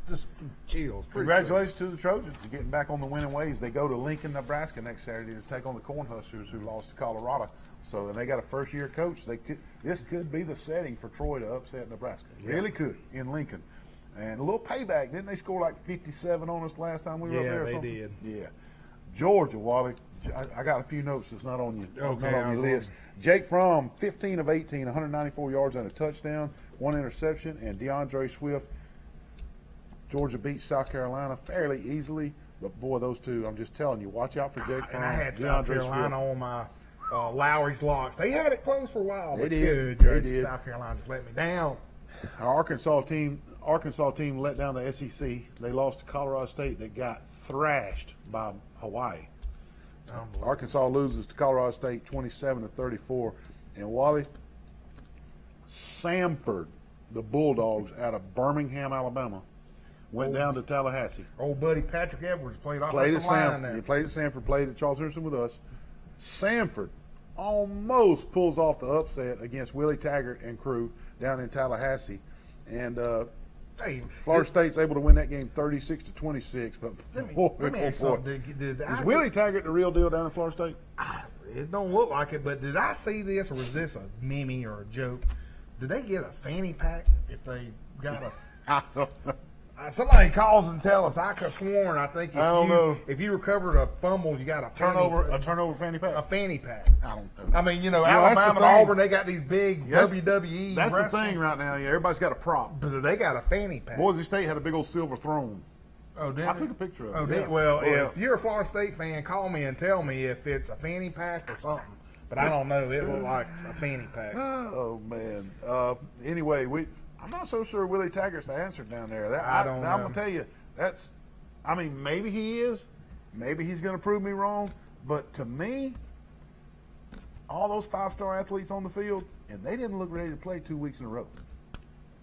just chills. Congratulations to the Trojans for getting back on the winning ways. They go to Lincoln, Nebraska next Saturday to take on the Cornhuskers, who lost to Colorado. So, and they got a first-year coach. This could be the setting for Troy to upset Nebraska. Really could in Lincoln. And a little payback. Didn't they score like 57 on us last time we were up Yeah, there or they something? did. Yeah. Georgia, Wally. I got a few notes that's not on your, Okay, not on I'll your go list. Jake Fromm, 15 of 18, 194 yards and a touchdown, 1 interception. And DeAndre Swift, Georgia beats South Carolina fairly easily. But, boy, those two, I'm just telling you, watch out for Jake Fromm. And I had South DeAndre Carolina Swift. on my Lowry's locks. They had it close for a while. They but did. good They grief, did. South Carolina just let me down. Our Arkansas team let down the SEC. They lost to Colorado State. They got thrashed by Hawaii. Arkansas loses to Colorado State 27-34. And Wally, Samford, the Bulldogs out of Birmingham, Alabama, went down to Tallahassee. Old buddy Patrick Edwards played Played at offensive line Samford. there. He played at Samford, played at Charles Henderson with us. Samford almost pulls off the upset against Willie Taggart and crew down in Tallahassee. And Hey, Florida State's able to win that game 36-26. But let me ask you boy. something. Is Willie Taggart the real deal down in Florida State? It don't look like it, but did I see this, or was this a meme or a joke? Did they get a fanny pack if they got a? I don't know. Somebody calls and tell us. I could have sworn. I think I don't know. if you recovered a fumble, you got a Turnover fanny pack. a fanny pack. I don't know. I mean, that's the Alabama and thing. Auburn, they got these big That's- WWE. That's the wrestling- thing right now. Yeah, everybody's got a prop. But they got a fanny pack. Boise State had a big old silver throne. Oh, did I they? took a picture of it. Oh, yeah. did well, Oh, yeah. if you're a Florida State fan, call me and tell me if it's a fanny pack or something. But I don't know. It looked like a fanny pack. Oh man. Anyway, I'm not so sure Willie Taggart's the answer down there. I don't I'm know. gonna tell you, maybe he is. Maybe he's gonna prove me wrong. But to me, all those 5-star athletes on the field, and they didn't look ready to play 2 weeks in a row.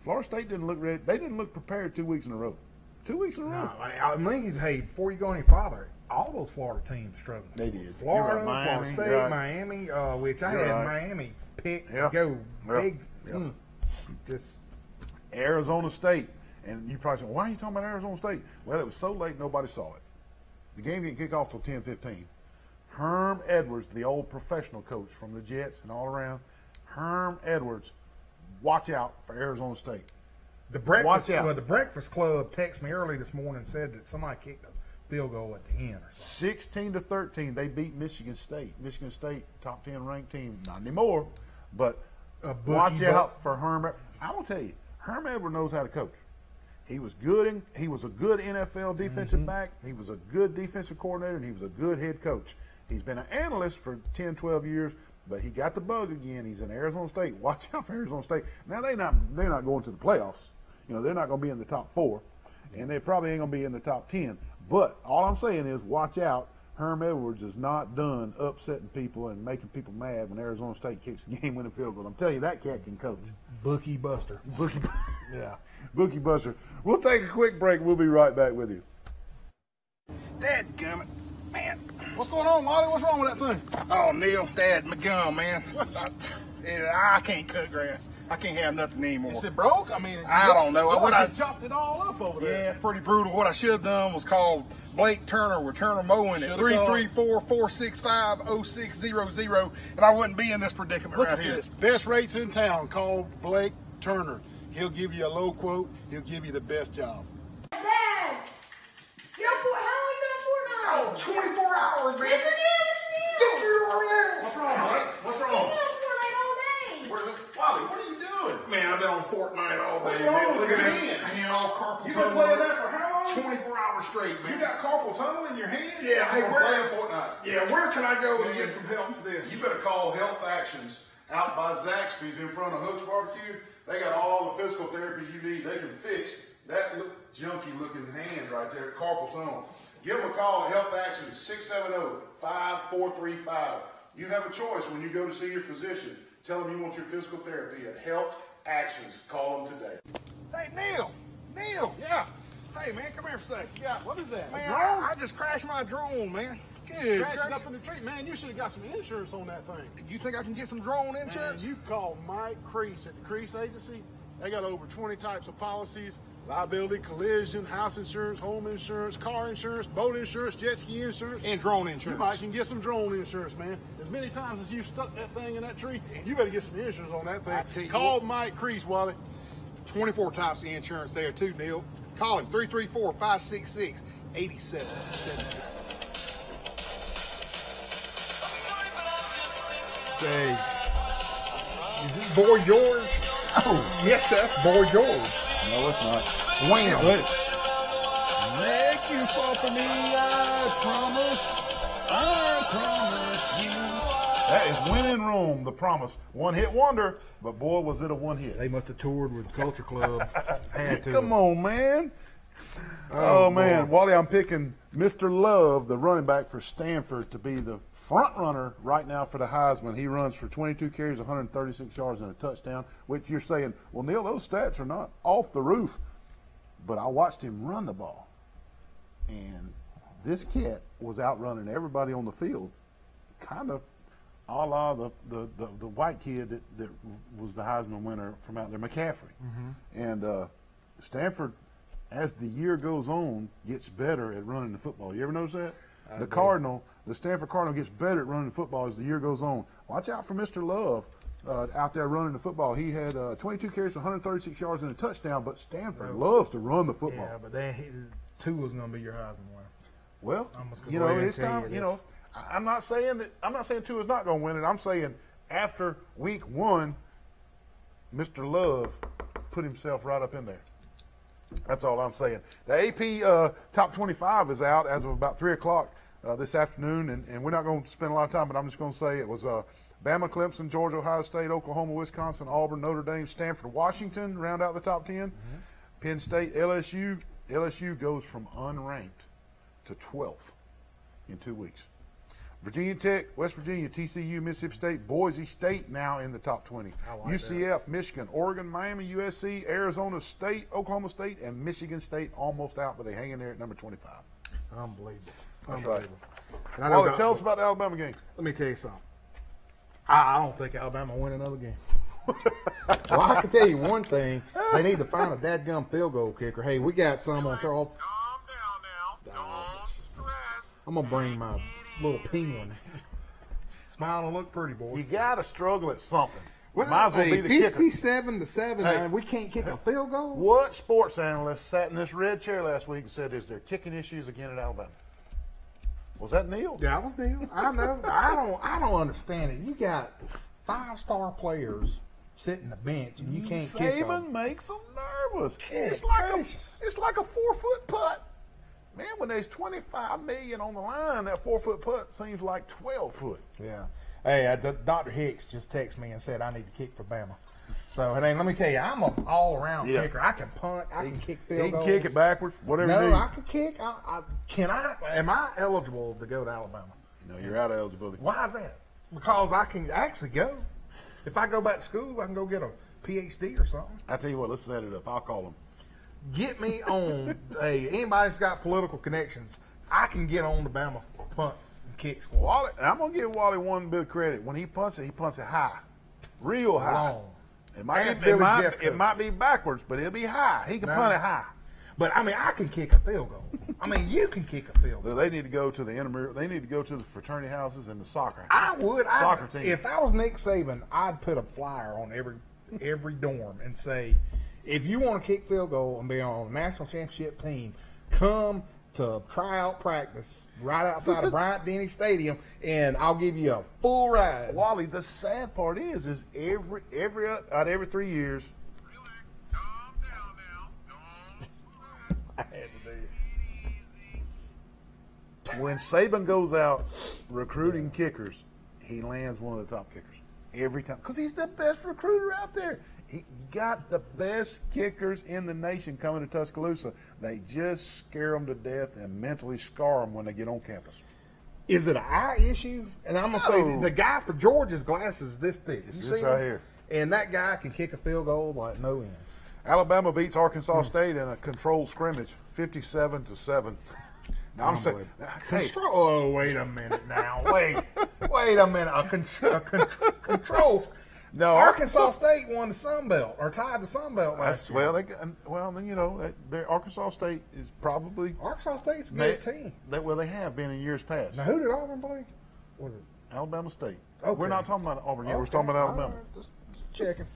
Florida State didn't look ready. They didn't look prepared 2 weeks in a row. 2 weeks in a row. No, I mean, hey, before you go any farther, all those Florida teams struggled. They did. Florida, You're right. Miami, Florida State, you're right. Miami, which I You're had right. Miami pick Yeah. go Yeah. big. Yeah. Just Arizona State. And you probably say, why are you talking about Arizona State? Well, it was so late nobody saw it. The game didn't kick off till 10:15. Herm Edwards, the old professional coach from the Jets and all around, Herm Edwards, watch out for Arizona State. the breakfast. Watch out. Well, the Breakfast Club texted me early this morning and said that somebody kicked a field goal at the end or something. 16-13, they beat Michigan State. Michigan State, top 10 ranked team, not anymore, but watch out for Herm. I will tell you, Herm Edwards knows how to coach. He was good. He was a good NFL defensive back. He was a good defensive coordinator, and he was a good head coach. He's been an analyst for 10, 12 years, but he got the bug again. He's in Arizona State. Watch out for Arizona State. Now they're not going to the playoffs. They're not going to be in the top 4, and they probably ain't going to be in the top 10. But all I'm saying is, watch out. Herm Edwards is not done upsetting people and making people mad when Arizona State kicks a game-winning field goal. I'm telling you, that cat can coach. Bookie Buster. Yeah, Bookie Buster. We'll take a quick break. We'll be right back with you. Dadgummit. Man. What's going on, Molly? What's wrong with that thing? Oh, Neil, Dad, my gum, man. I can't cut grass. I can't have nothing anymore. Is it broke? I mean, I don't know. What What I I- chopped it all up over there. Yeah, it's pretty brutal. What I should have done was called Blake Turner with Turner Mowing at Should've called- 334-465-0600, and I wouldn't be in this predicament Look right at here. this. Best rates in town. Call Blake Turner. He'll give you a low quote. He'll give you the best job. Dad! You're how long you been at Fortnite? 24 hours, man. Yes, it is! What's wrong, Mike? What's wrong? I've been on Fortnite all day. I've been on Fortnite all day. What's wrong with Look your at hand? Hand all carpal You've tunnel. been playing that for how long? 24 hours straight, man. You got carpal tunnel in your hand? Yeah, Hey, I'm where? playing Fortnite. Yeah, where can I go and get some help for this? You better call Health Actions out by Zaxby's in front of Hooks Barbecue. They got all the physical therapy you need. They can fix that junky looking hand right there, carpal tunnel. Give them a call at Health Actions, 670-5435. You have a choice when you go to see your physician. Tell them you want your physical therapy at Health Actions. Call them today. Hey, Neil. Yeah. Hey, man, come here for a sec. Yeah, what is that? Man, A drone? I just crashed my drone, man. Good. Crashed gracious. up in the tree. Man, you should have got some insurance on that thing. You think I can get some drone Man, insurance? you call Mike Crease at the Crease Agency. They got over 20 types of policies: liability, collision, house insurance, home insurance, car insurance, boat insurance, jet ski insurance. And drone You insurance. might can get some drone insurance, man. As many times as you stuck that thing in that tree, you better get some insurance on that I tell thing. you Call what. Mike Crease, Wally. 24 types of insurance there too, Neil. Call him 334-566-8776. Hey, is this Boy George? Oh, yes, that's Boy George. No, it's not. Wham. Make you fall for me, I promise you. That is When in Rome, The Promise. One hit wonder, but boy, was it a one hit. They must have toured with Culture Club. Had to. Come on, man. Oh, Oh, man. boy. Wally, I'm picking Mr. Love, the running back for Stanford, to be the front runner right now for the Heisman. He runs for 22 carries, 136 yards, and a touchdown, which you're saying, well, Neil, those stats are not off the roof. But I watched him run the ball, and this kid was outrunning everybody on the field, kind of a la the white kid that was the Heisman winner from out there, McCaffrey. And Stanford, as the year goes on, gets better at running the football. You ever notice that? The Stanford Cardinal gets better at running the football as the year goes on. Watch out for Mr. Love out there running the football. He had 22 carries, 136 yards, and a touchdown, but Stanford loves to run the football. Yeah, but then Tua's going to be your Heisman winner. Well, I'm just gonna you go know, ahead and it's tell time. you You know, I'm not saying Tua's not going to win it. I'm saying after week one, Mr. Love put himself right up in there. That's all I'm saying. The AP top 25 is out as of about 3 o'clock this afternoon, and we're not going to spend a lot of time, but I'm just going to say it was Bama, Clemson, Georgia, Ohio State, Oklahoma, Wisconsin, Auburn, Notre Dame, Stanford, Washington round out the top 10. Penn State, LSU. LSU goes from unranked to 12th in 2 weeks. Virginia Tech, West Virginia, TCU, Mississippi State, Boise State now in the top 20. like UCF, Michigan, Oregon, Miami, USC, Arizona State, Oklahoma State, and Michigan State almost out, but they hang in there at number 25. Unbelievable. That's right. And I know Wally, tell us about the Alabama game. Let me tell you something. I don't think Alabama will win another game. Well, I can tell you one thing. They need to find a dadgum field goal kicker. Hey, we got some on Charles. Calm down now. Don't stress. I'm going to bring my little penguin. Smile and look pretty, boy. You got to struggle at something. Well, Might as well hey, be the kicker. 57-7, Hey. man. We can't kick a field goal? What sports analyst sat in this red chair last week and said, is there kicking issues again at Alabama? Was that Neil? Yeah, I was Neil. I know. I don't understand it. You got 5-star players sitting the bench and you can't kick Saban them. makes them nervous. Good It's like gracious. a 4-foot putt. Man, when there's $25 million on the line, that 4-foot putt seems like 12 foot. Yeah. Hey, Dr. Hicks just texted me and said I need to kick for Bama. So, hey, let me tell you, I'm an all-around Yeah. kicker. I can punt. I can kick field He can goals. kick it backwards, whatever you No, need. I can kick. Am I eligible to go to Alabama? No, you're out of eligibility. Why is that? Because I can actually go. If I go back to school, I can go get a PhD or something. I tell you what, let's set it up. I'll call him. Get me on. Hey, anybody's got political connections, I can get on the Bama punt and kick squad. Wally, and I'm going to give Wally one bit of credit. When he punts it high. Real high. Long. It might, Ask be, Billy Jeffcoat. it might be backwards, but it'll be high. He can punt it high. But I mean, I can kick a field goal. I mean, you can kick a field goal. They need to go to the intramural. They need to go to the fraternity houses and the soccer. I would. Soccer team. If I was Nick Saban, I'd put a flyer on every dorm and say, if you want to kick field goal and be on a national championship team, come to tryout practice right outside of Bryant Denny Stadium, and I'll give you a full ride. Wally, the sad part is every 3 years, when Saban goes out recruiting kickers, he lands one of the top kickers every time because he's the best recruiter out there. He got the best kickers in the nation coming to Tuscaloosa. They just scare them to death and mentally scar them when they get on campus. Is it an eye issue? And I'm going to say the guy for Georgia's glasses this thick. You see right him? here. And that guy can kick a field goal like no ends. Alabama beats Arkansas State in a controlled scrimmage, 57-7. Now I'm saying, hey, Oh, wait a minute now. Wait a minute. Control. No, Arkansas State won the Sun Belt or tied the Sun Belt last year. Then you know, Arkansas State is probably Arkansas State's a good team. They have been in years past. Now, who did Auburn play? Was it Alabama State? Okay. We're not talking about Auburn yet. We're talking about Alabama. Right, just checking.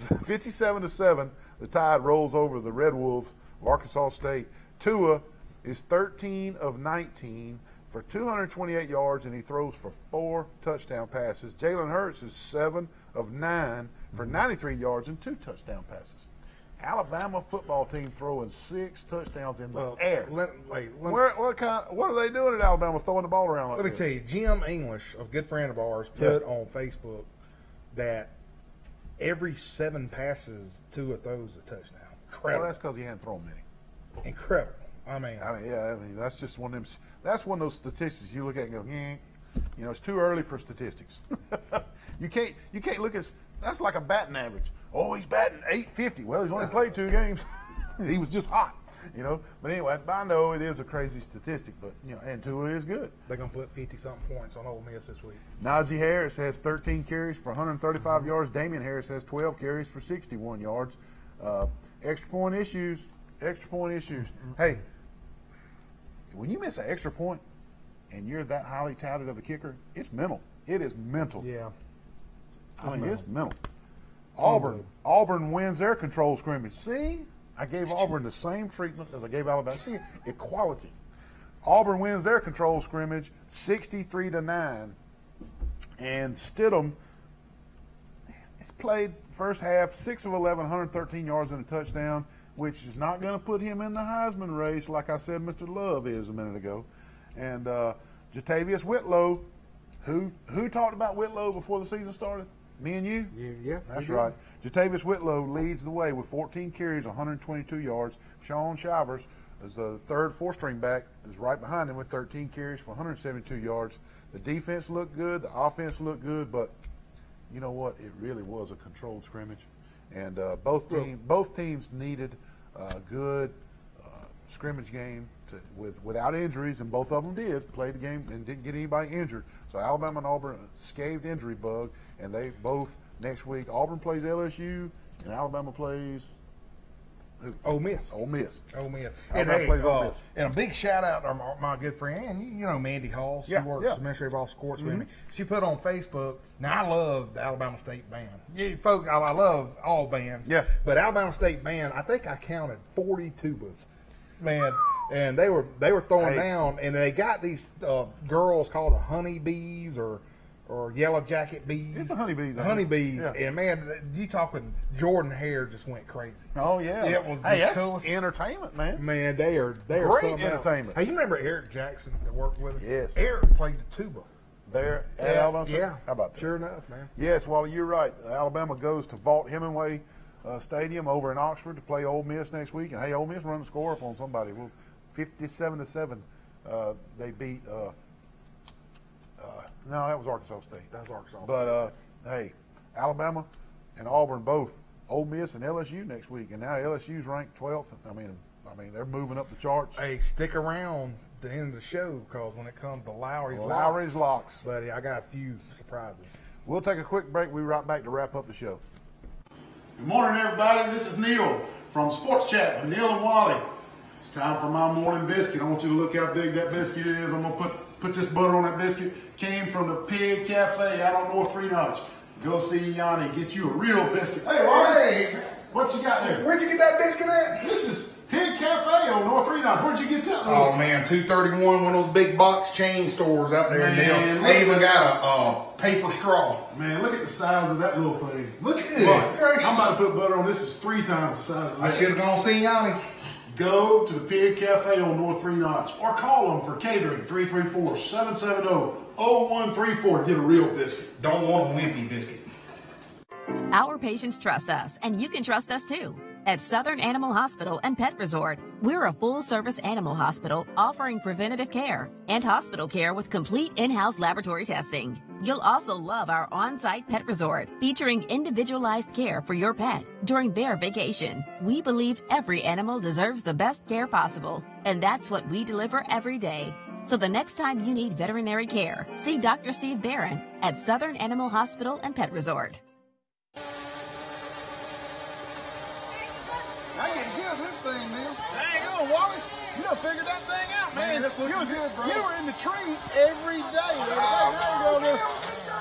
57-7, the Tide rolls over the Red Wolves of Arkansas State. Tua is 13 of 19 for 228 yards, and he throws for 4 touchdown passes. Jalen Hurts is 7 of 9 for 93 yards and 2 touchdown passes. Alabama football team throwing 6 touchdowns in the air. What are they doing at Alabama throwing the ball around like Let me this? tell you, Jim English, a good friend of ours, put on Facebook that every 7 passes, Tua throws a touchdown. Incredible. Well, that's because he hadn't thrown many. Incredible. I mean, that's just one of them. That's one of those statistics you look at and go, you know, it's too early for statistics. You can't look at. That's like a batting average. Oh, he's batting .850. Well, he's only played 2 games. He was just hot, you know. But anyway, I know it is a crazy statistic, but you know, and Tua is good. they're gonna put 50-something points on Ole Miss this week. Najee Harris has 13 carries for 135 yards. Damian Harris has 12 carries for 61 yards. Extra point issues. Hey, when you miss an extra point and you're that highly touted of a kicker, it's mental. It is mental. Yeah. It's mental. Auburn wins their control scrimmage. See, I gave Auburn the same treatment as I gave Alabama. See, equality. Auburn wins their control scrimmage 63-9, and Stidham has played first half 6 of 11, 113 yards and a touchdown, which is not going to put him in the Heisman race, like I said Mr. Love is a minute ago. And Jatavius Whitlow, who talked about Whitlow before the season started? Me and you? Yeah, that's right. Jatavius Whitlow leads the way with 14 carries, 122 yards. Sean Shivers, as the third, fourth-string back, is right behind him with 13 carries for 172 yards. The defense looked good. The offense looked good. But you know what? It really was a controlled scrimmage. And both teams needed a good scrimmage game without injuries, and both of them did play the game and didn't get anybody injured. So Alabama and Auburn scathed injury bug, and they both next week. Auburn plays LSU, and Alabama plays Ole Miss. Ole Miss. And, Ole Miss. And a big shout out to my good friend, you know Mandy Hall. She works administrative office courts with me. She put on Facebook. Now I love the Alabama State band. Yeah, folks, I love all bands. Yeah. But Alabama State band, I think I counted 40 tubas, man. And they were throwing down, and they got these girls called the honeybees or yellow jacket bees. It's the honeybees. Yeah. And man, you talking Jordan Hare just went crazy. Oh yeah, it was that's coolest entertainment, man. Man, they are great entertainment. Hey, you remember Eric Jackson that worked with us? Yes. Eric played the tuba. There at Alabama State? Yeah. How about that? Sure enough, man. Yes, well, you're right. Alabama goes to Vaught Hemingway Stadium over in Oxford to play Ole Miss next week. And hey, Ole Miss run the score up on somebody. Well, 57-7, they beat. No, that was Arkansas State. That was Arkansas State. But hey, Alabama and Auburn both. Ole Miss and LSU next week, and now LSU's ranked 12th. I mean, they're moving up the charts. Hey, stick around the end of the show, because when it comes to Lowry's locks, buddy, I got a few surprises. We'll take a quick break. We'll be right back to wrap up the show. Good morning, everybody. This is Neil from Sports Chat with Neil and Wally. It's time for my morning biscuit. I want you to look how big that biscuit is. I'm going to put this butter on that biscuit. Came from the Pig Cafe out on North 3 Notch. Go see Yanni. Get you a real biscuit. Hey, Wally. What you got there? Where'd you get that biscuit at? This is Pig Cafe on North 3 Notch. Where'd you get that? Oh, man, 231, one of those big box chain stores out there. Man, they even got a paper straw. Man, look at the size of that little thing. Look at it. I'm about to put butter on this. Is 3 times the size of that. I should have gone see Yanni. Go to the Pig Cafe on North 3 Notch or call them for catering 334-770-0134. Get a real biscuit. Don't want an empty biscuit. Our patients trust us, and you can trust us too. At Southern Animal Hospital and Pet Resort, we're a full-service animal hospital offering preventative care and hospital care with complete in-house laboratory testing. You'll also love our on-site pet resort, featuring individualized care for your pet during their vacation. We believe every animal deserves the best care possible, and that's what we deliver every day. So the next time you need veterinary care, see Dr. Steve Barron at Southern Animal Hospital and Pet Resort. I can kill this thing, Neil. Hang on, Wally. You done figured that thing out, man. That's looking good, bro. You were in the tree every day.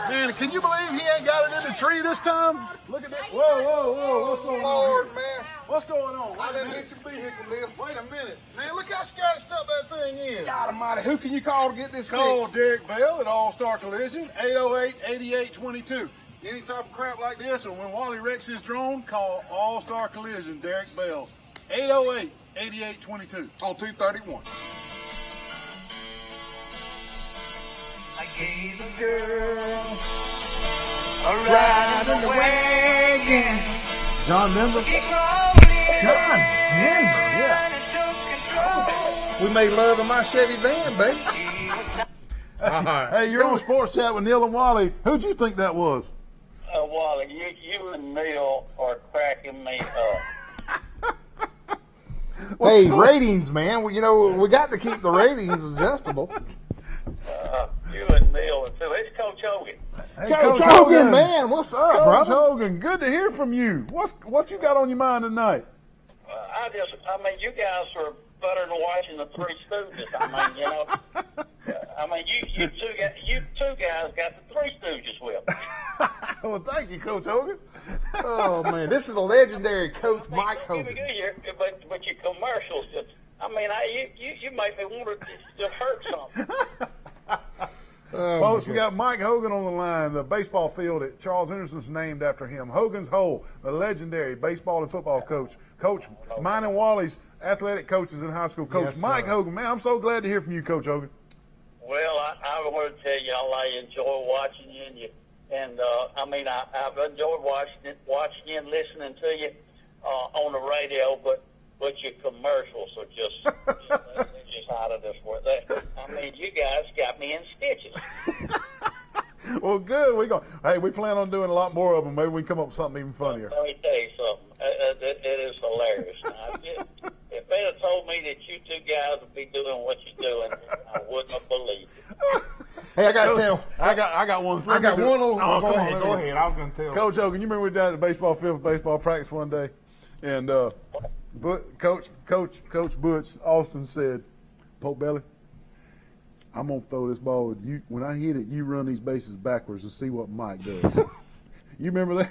Man, can you believe he ain't got it in the tree this time? Look at that. Whoa. What's going on here? Man. What's going on? I didn't hit your vehicle, Neil. Wait a minute. Man, look how scratched up that thing is. God almighty. Who can you call to get this Call fixed? Derek Bell at All-Star Collision, 808-8822. Any type of crap like this, or when Wally wrecks his drone, call All-Star Collision, Derek Bell, 808-8822 on 231. I gave a girl a ride on the wagon. John Denver? She crawled in John Denver, yeah. and took control. We made love in my Chevy van, baby. All right. Hey, you're on Sports Chat with Neil and Wally. Who'd you think that was? Wally, you and Neil are cracking me up. Hey, ratings, man. We got to keep the ratings adjustable. You and Neil, and so it's Coach Hogan. Hey, Coach Hogan, man, what's up, Coach brother? Hogan, good to hear from you. What you got on your mind tonight? You guys are better than watching the Three Stooges. You two guys got the Three Stooges with. Well, thank you, Coach Hogan. Oh man, this is the legendary Coach Mike Hogan. But your commercials, you make me want to hurt something. Folks, we got Mike Hogan on the line. The baseball field at Charles Henderson's named after him. Hogan's Hole, the legendary baseball and football coach. Coach, mine and Wally's athletic coaches in high school. Coach Yes, Mike sir. Hogan, man, I'm so glad to hear from you, Coach Hogan. Well, I want to tell y'all I enjoy watching you, I've enjoyed watching you and listening to you on the radio, but your commercials are just out of this world. You guys got me in stitches. Well, good. We plan on doing a lot more of them. Maybe we can come up with something even funnier. Let me tell you something. It is hilarious. If they had told me that you two guys would be doing what you're doing, I wouldn't have believed it. Hey, I got to tell. I got one. I got one little. Oh, Go come ahead. on, Go let me- ahead. I was going to tell. Coach Hogan, you remember we were down at the baseball field for baseball practice one day, and Coach Butch Austin said, "Poke Belly, I'm gonna throw this ball. You when I hit it, you run these bases backwards and see what Mike does." You remember that?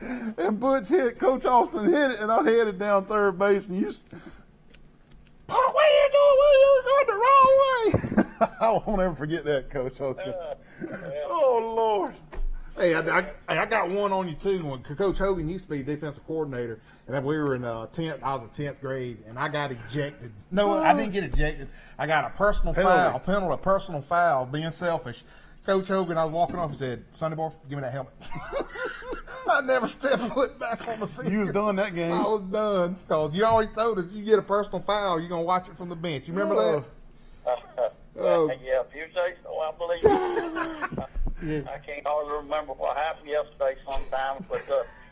And Butch hit. Coach Austin hit it, and I headed down third base, and you. What are you doing? You're going the wrong way. I won't ever forget that, Coach Hogan. Oh Lord. Hey, I got one on you too. When Coach Hogan used to be defensive coordinator, and then we were in 10th. I was in 10th grade, and I got ejected. No, I didn't get ejected. I got a personal foul, a personal foul, being selfish. Coach Hogan, I was walking off. He said, "Sonny boy, give me that helmet." I never stepped foot back on the field. You was done that game. I was done because you always told us you get a personal foul, you're gonna watch it from the bench. You remember that? Oh. Yeah, if you say so, I believe it. I can't hardly remember what happened yesterday sometimes, but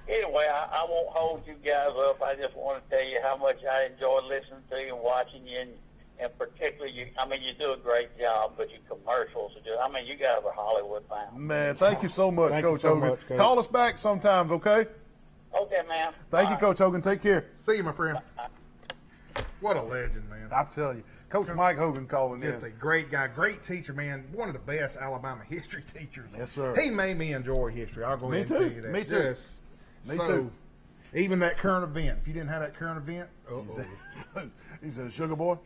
anyway, I won't hold you guys up. I just want to tell you how much I enjoy listening to you and watching you, and particularly you. You do a great job, but your commercials are just. You guys are Hollywood bound. Man, thank you so much, Thank you Coach so Hogan. much, Coach. Call us back sometimes, okay? Okay, man. Thank you, Bye. Coach Hogan. Take care. See you, my friend. What a legend, man. I'll tell you. Coach Mike Hogan calling Just in. a great guy, great teacher, man. One of the best Alabama history teachers. Yes, sir. He made me enjoy history. I'll go Me ahead too. and tell you that. Me too. Just Me so, too. Even that current event. If you didn't have that current event, He said, "Sugar boy."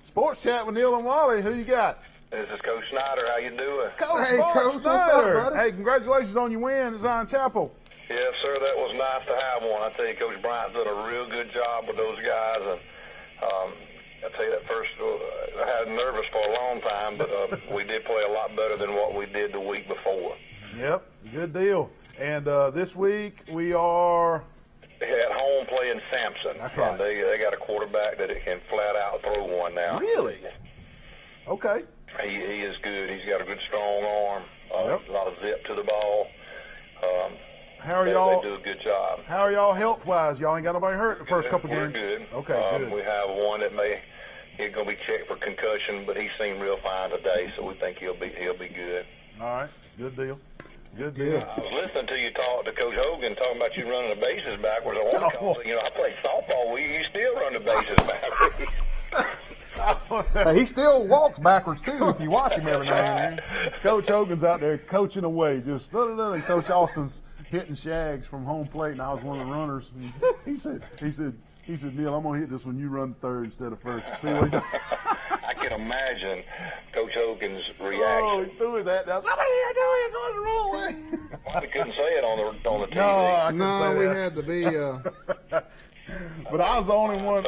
Sports Chat with Neil and Wally. Who you got? This is Coach Snyder. How you doing? Coach Hey, Bart Coach, what's up, Snyder. buddy? Hey, congratulations on your win at Zion Chapel. Yes, sir. That was nice to have one. I tell you, Coach Bryant's done a real good job with those guys, and I tell you that first, I had nervous for a long time, but we did play a lot better than what we did the week before. Yep, good deal. And this week we are at home playing Sampson. That's right. And they got a quarterback that can flat out throw one now. Really? Okay. He is good. He's got a good strong arm. Yep. A lot of zip to the ball. How are y'all? They do a good job. How are y'all health-wise? Y'all ain't got nobody hurt the first couple We're games? good. Okay, good. We have one that he's going to be checked for concussion, but he seemed real fine today, so we think he'll be good. All right, good deal. Good deal. I was listening to you talk to Coach Hogan talking about you running the bases backwards. I want to call you know, I played softball. You still run the bases backwards. He still walks backwards too if you watch him every now and then. Coach Hogan's out there coaching away, just and Coach Austin's hitting shags from home plate, and I was one of the runners. He said, Neil, I'm gonna hit this when you run third instead of first. See what he does. I can imagine Coach Hogan's reaction. Oh, he threw his hat down. Somebody here doing it, going the wrong way. I couldn't say it on the TV. No, we had to be. But I was the only one.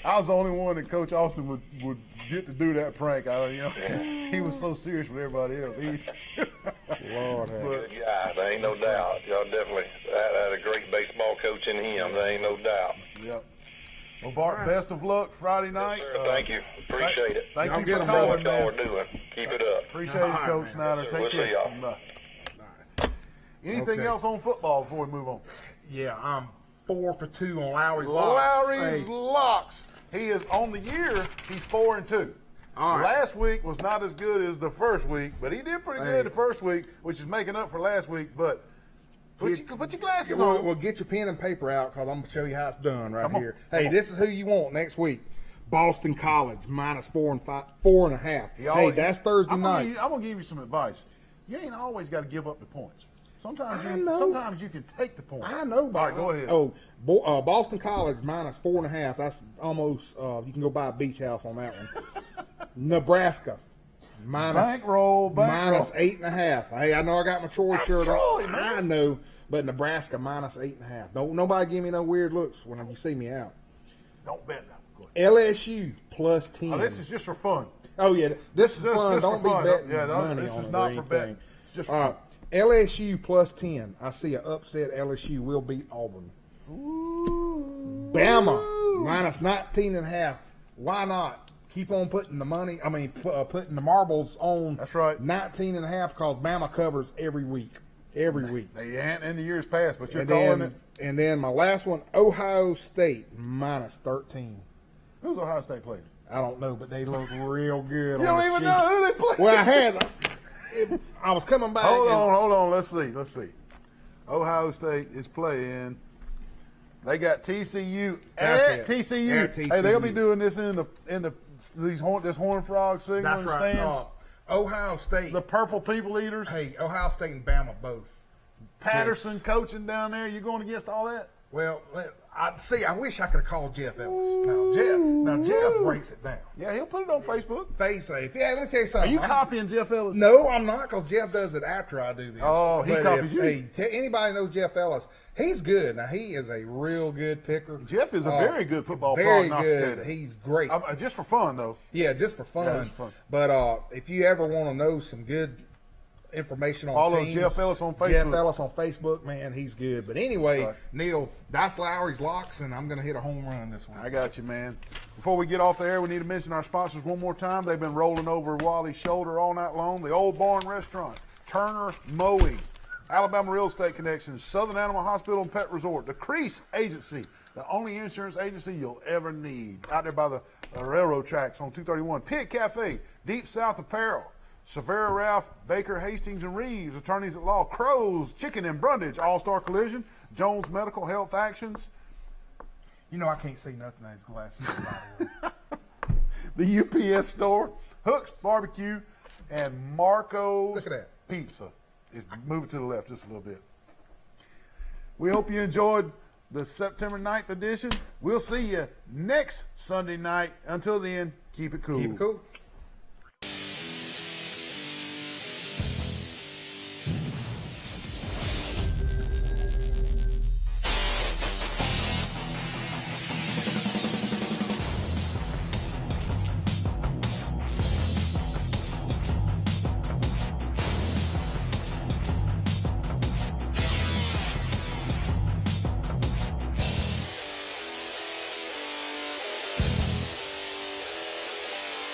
I was the only one that Coach Austin would get to do that prank. He was so serious with everybody else. Lord, good guy. There ain't no doubt. Y'all definitely had a great baseball coach in him. There ain't no doubt. Yep. Well, Bart, best of luck Friday night. Yes, sir. Thank you. Appreciate it. Thank you for what calling, y'all man. are doing. Keep it up. Appreciate it, Coach Snyder. Yes, sir. Take We'll care. see y'all. Bye. Anything else on football before we move on? Yeah, I'm 4 for 2 on Lowry's Lowry's locks. He is on the year. He's 4-2. All right. Last week was not as good as the first week, but he did pretty good the first week, which is making up for last week. But put your glasses on. Well, get your pen and paper out because I'm going to show you how it's done right here. Hey, this is who you want next week. Boston College -4.5. Hey, that's Thursday night. I'm gonna give you some advice. You ain't always got to give up the points. Sometimes you can take the points. I know. All right, go ahead. Oh, Boston College -4.5. That's almost. You can go buy a beach house on that one. Nebraska bankroll. -8.5. Hey, I know I got my Troy shirt on. I know, but Nebraska -8.5. Don't nobody give me no weird looks whenever you see me out. Don't bet that. LSU +10. Oh, this is just for fun. Oh yeah, this is fun. Don't be betting money this on is it not or for anything. betting. It's just for fun. LSU +10. I see an upset. LSU will beat Auburn. Ooh. Bama -19.5. Why not? Keep on putting the money. I mean, putting the marbles on. That's right. 19.5 because Bama covers every week. Every week. They ain't in the years past, but you're calling it. And then my last one, Ohio State -13. Who's Ohio State playing? I don't know, but they look real good. You don't even know who they play. Well, I was coming back. Hold on. Let's see. Ohio State is playing. They got TCU at TCU. Hey, they'll be doing this in this Horned Frog signal. That's right. Stands. Ohio State, the Purple People Eaters. Hey, Ohio State and Bama both. Patterson coaching down there. You going against all that? Well, I wish I could have called Jeff Ellis. Now Jeff breaks it down. Yeah, he'll put it on Facebook. FaceSafe. Yeah, let me tell you something. Are you copying Jeff Ellis? No, I'm not, because Jeff does it after I do this. Oh, he copies you. Hey, anybody knows Jeff Ellis? He's good. Now, he is a real good picker. Jeff is a very good football very prognosticator. Good. He's great. Just for fun, though. Yeah, just for fun. Yeah, just fun. But if you ever want to know some good information on follow teams, Jeff Ellis on Facebook. Jeff Ellis on Facebook, man, he's good. But anyway, Neil, that's Lowry's locks, and I'm going to hit a home run this one. I got you, man. Before we get off the air, we need to mention our sponsors one more time. They've been rolling over Wally's shoulder all night long. The Old Barn Restaurant, Turner Mowing, Alabama Real Estate Connections, Southern Animal Hospital and Pet Resort, the Crease Agency, the only insurance agency you'll ever need, out there by the railroad tracks on 231, Pig Cafe, Deep South Apparel, Severa Ralph, Baker, Hastings, and Reeves, attorneys at law, Crows, Chicken and Brundage, All-Star Collision, Jones Medical Health Actions. You know I can't see nothing in his glasses. The UPS Store, Hooks Barbecue, and Marco's Look at that. Pizza. Move it to the left just a little bit. We hope you enjoyed the September 9th edition. We'll see you next Sunday night. Until then, keep it cool. Keep it cool.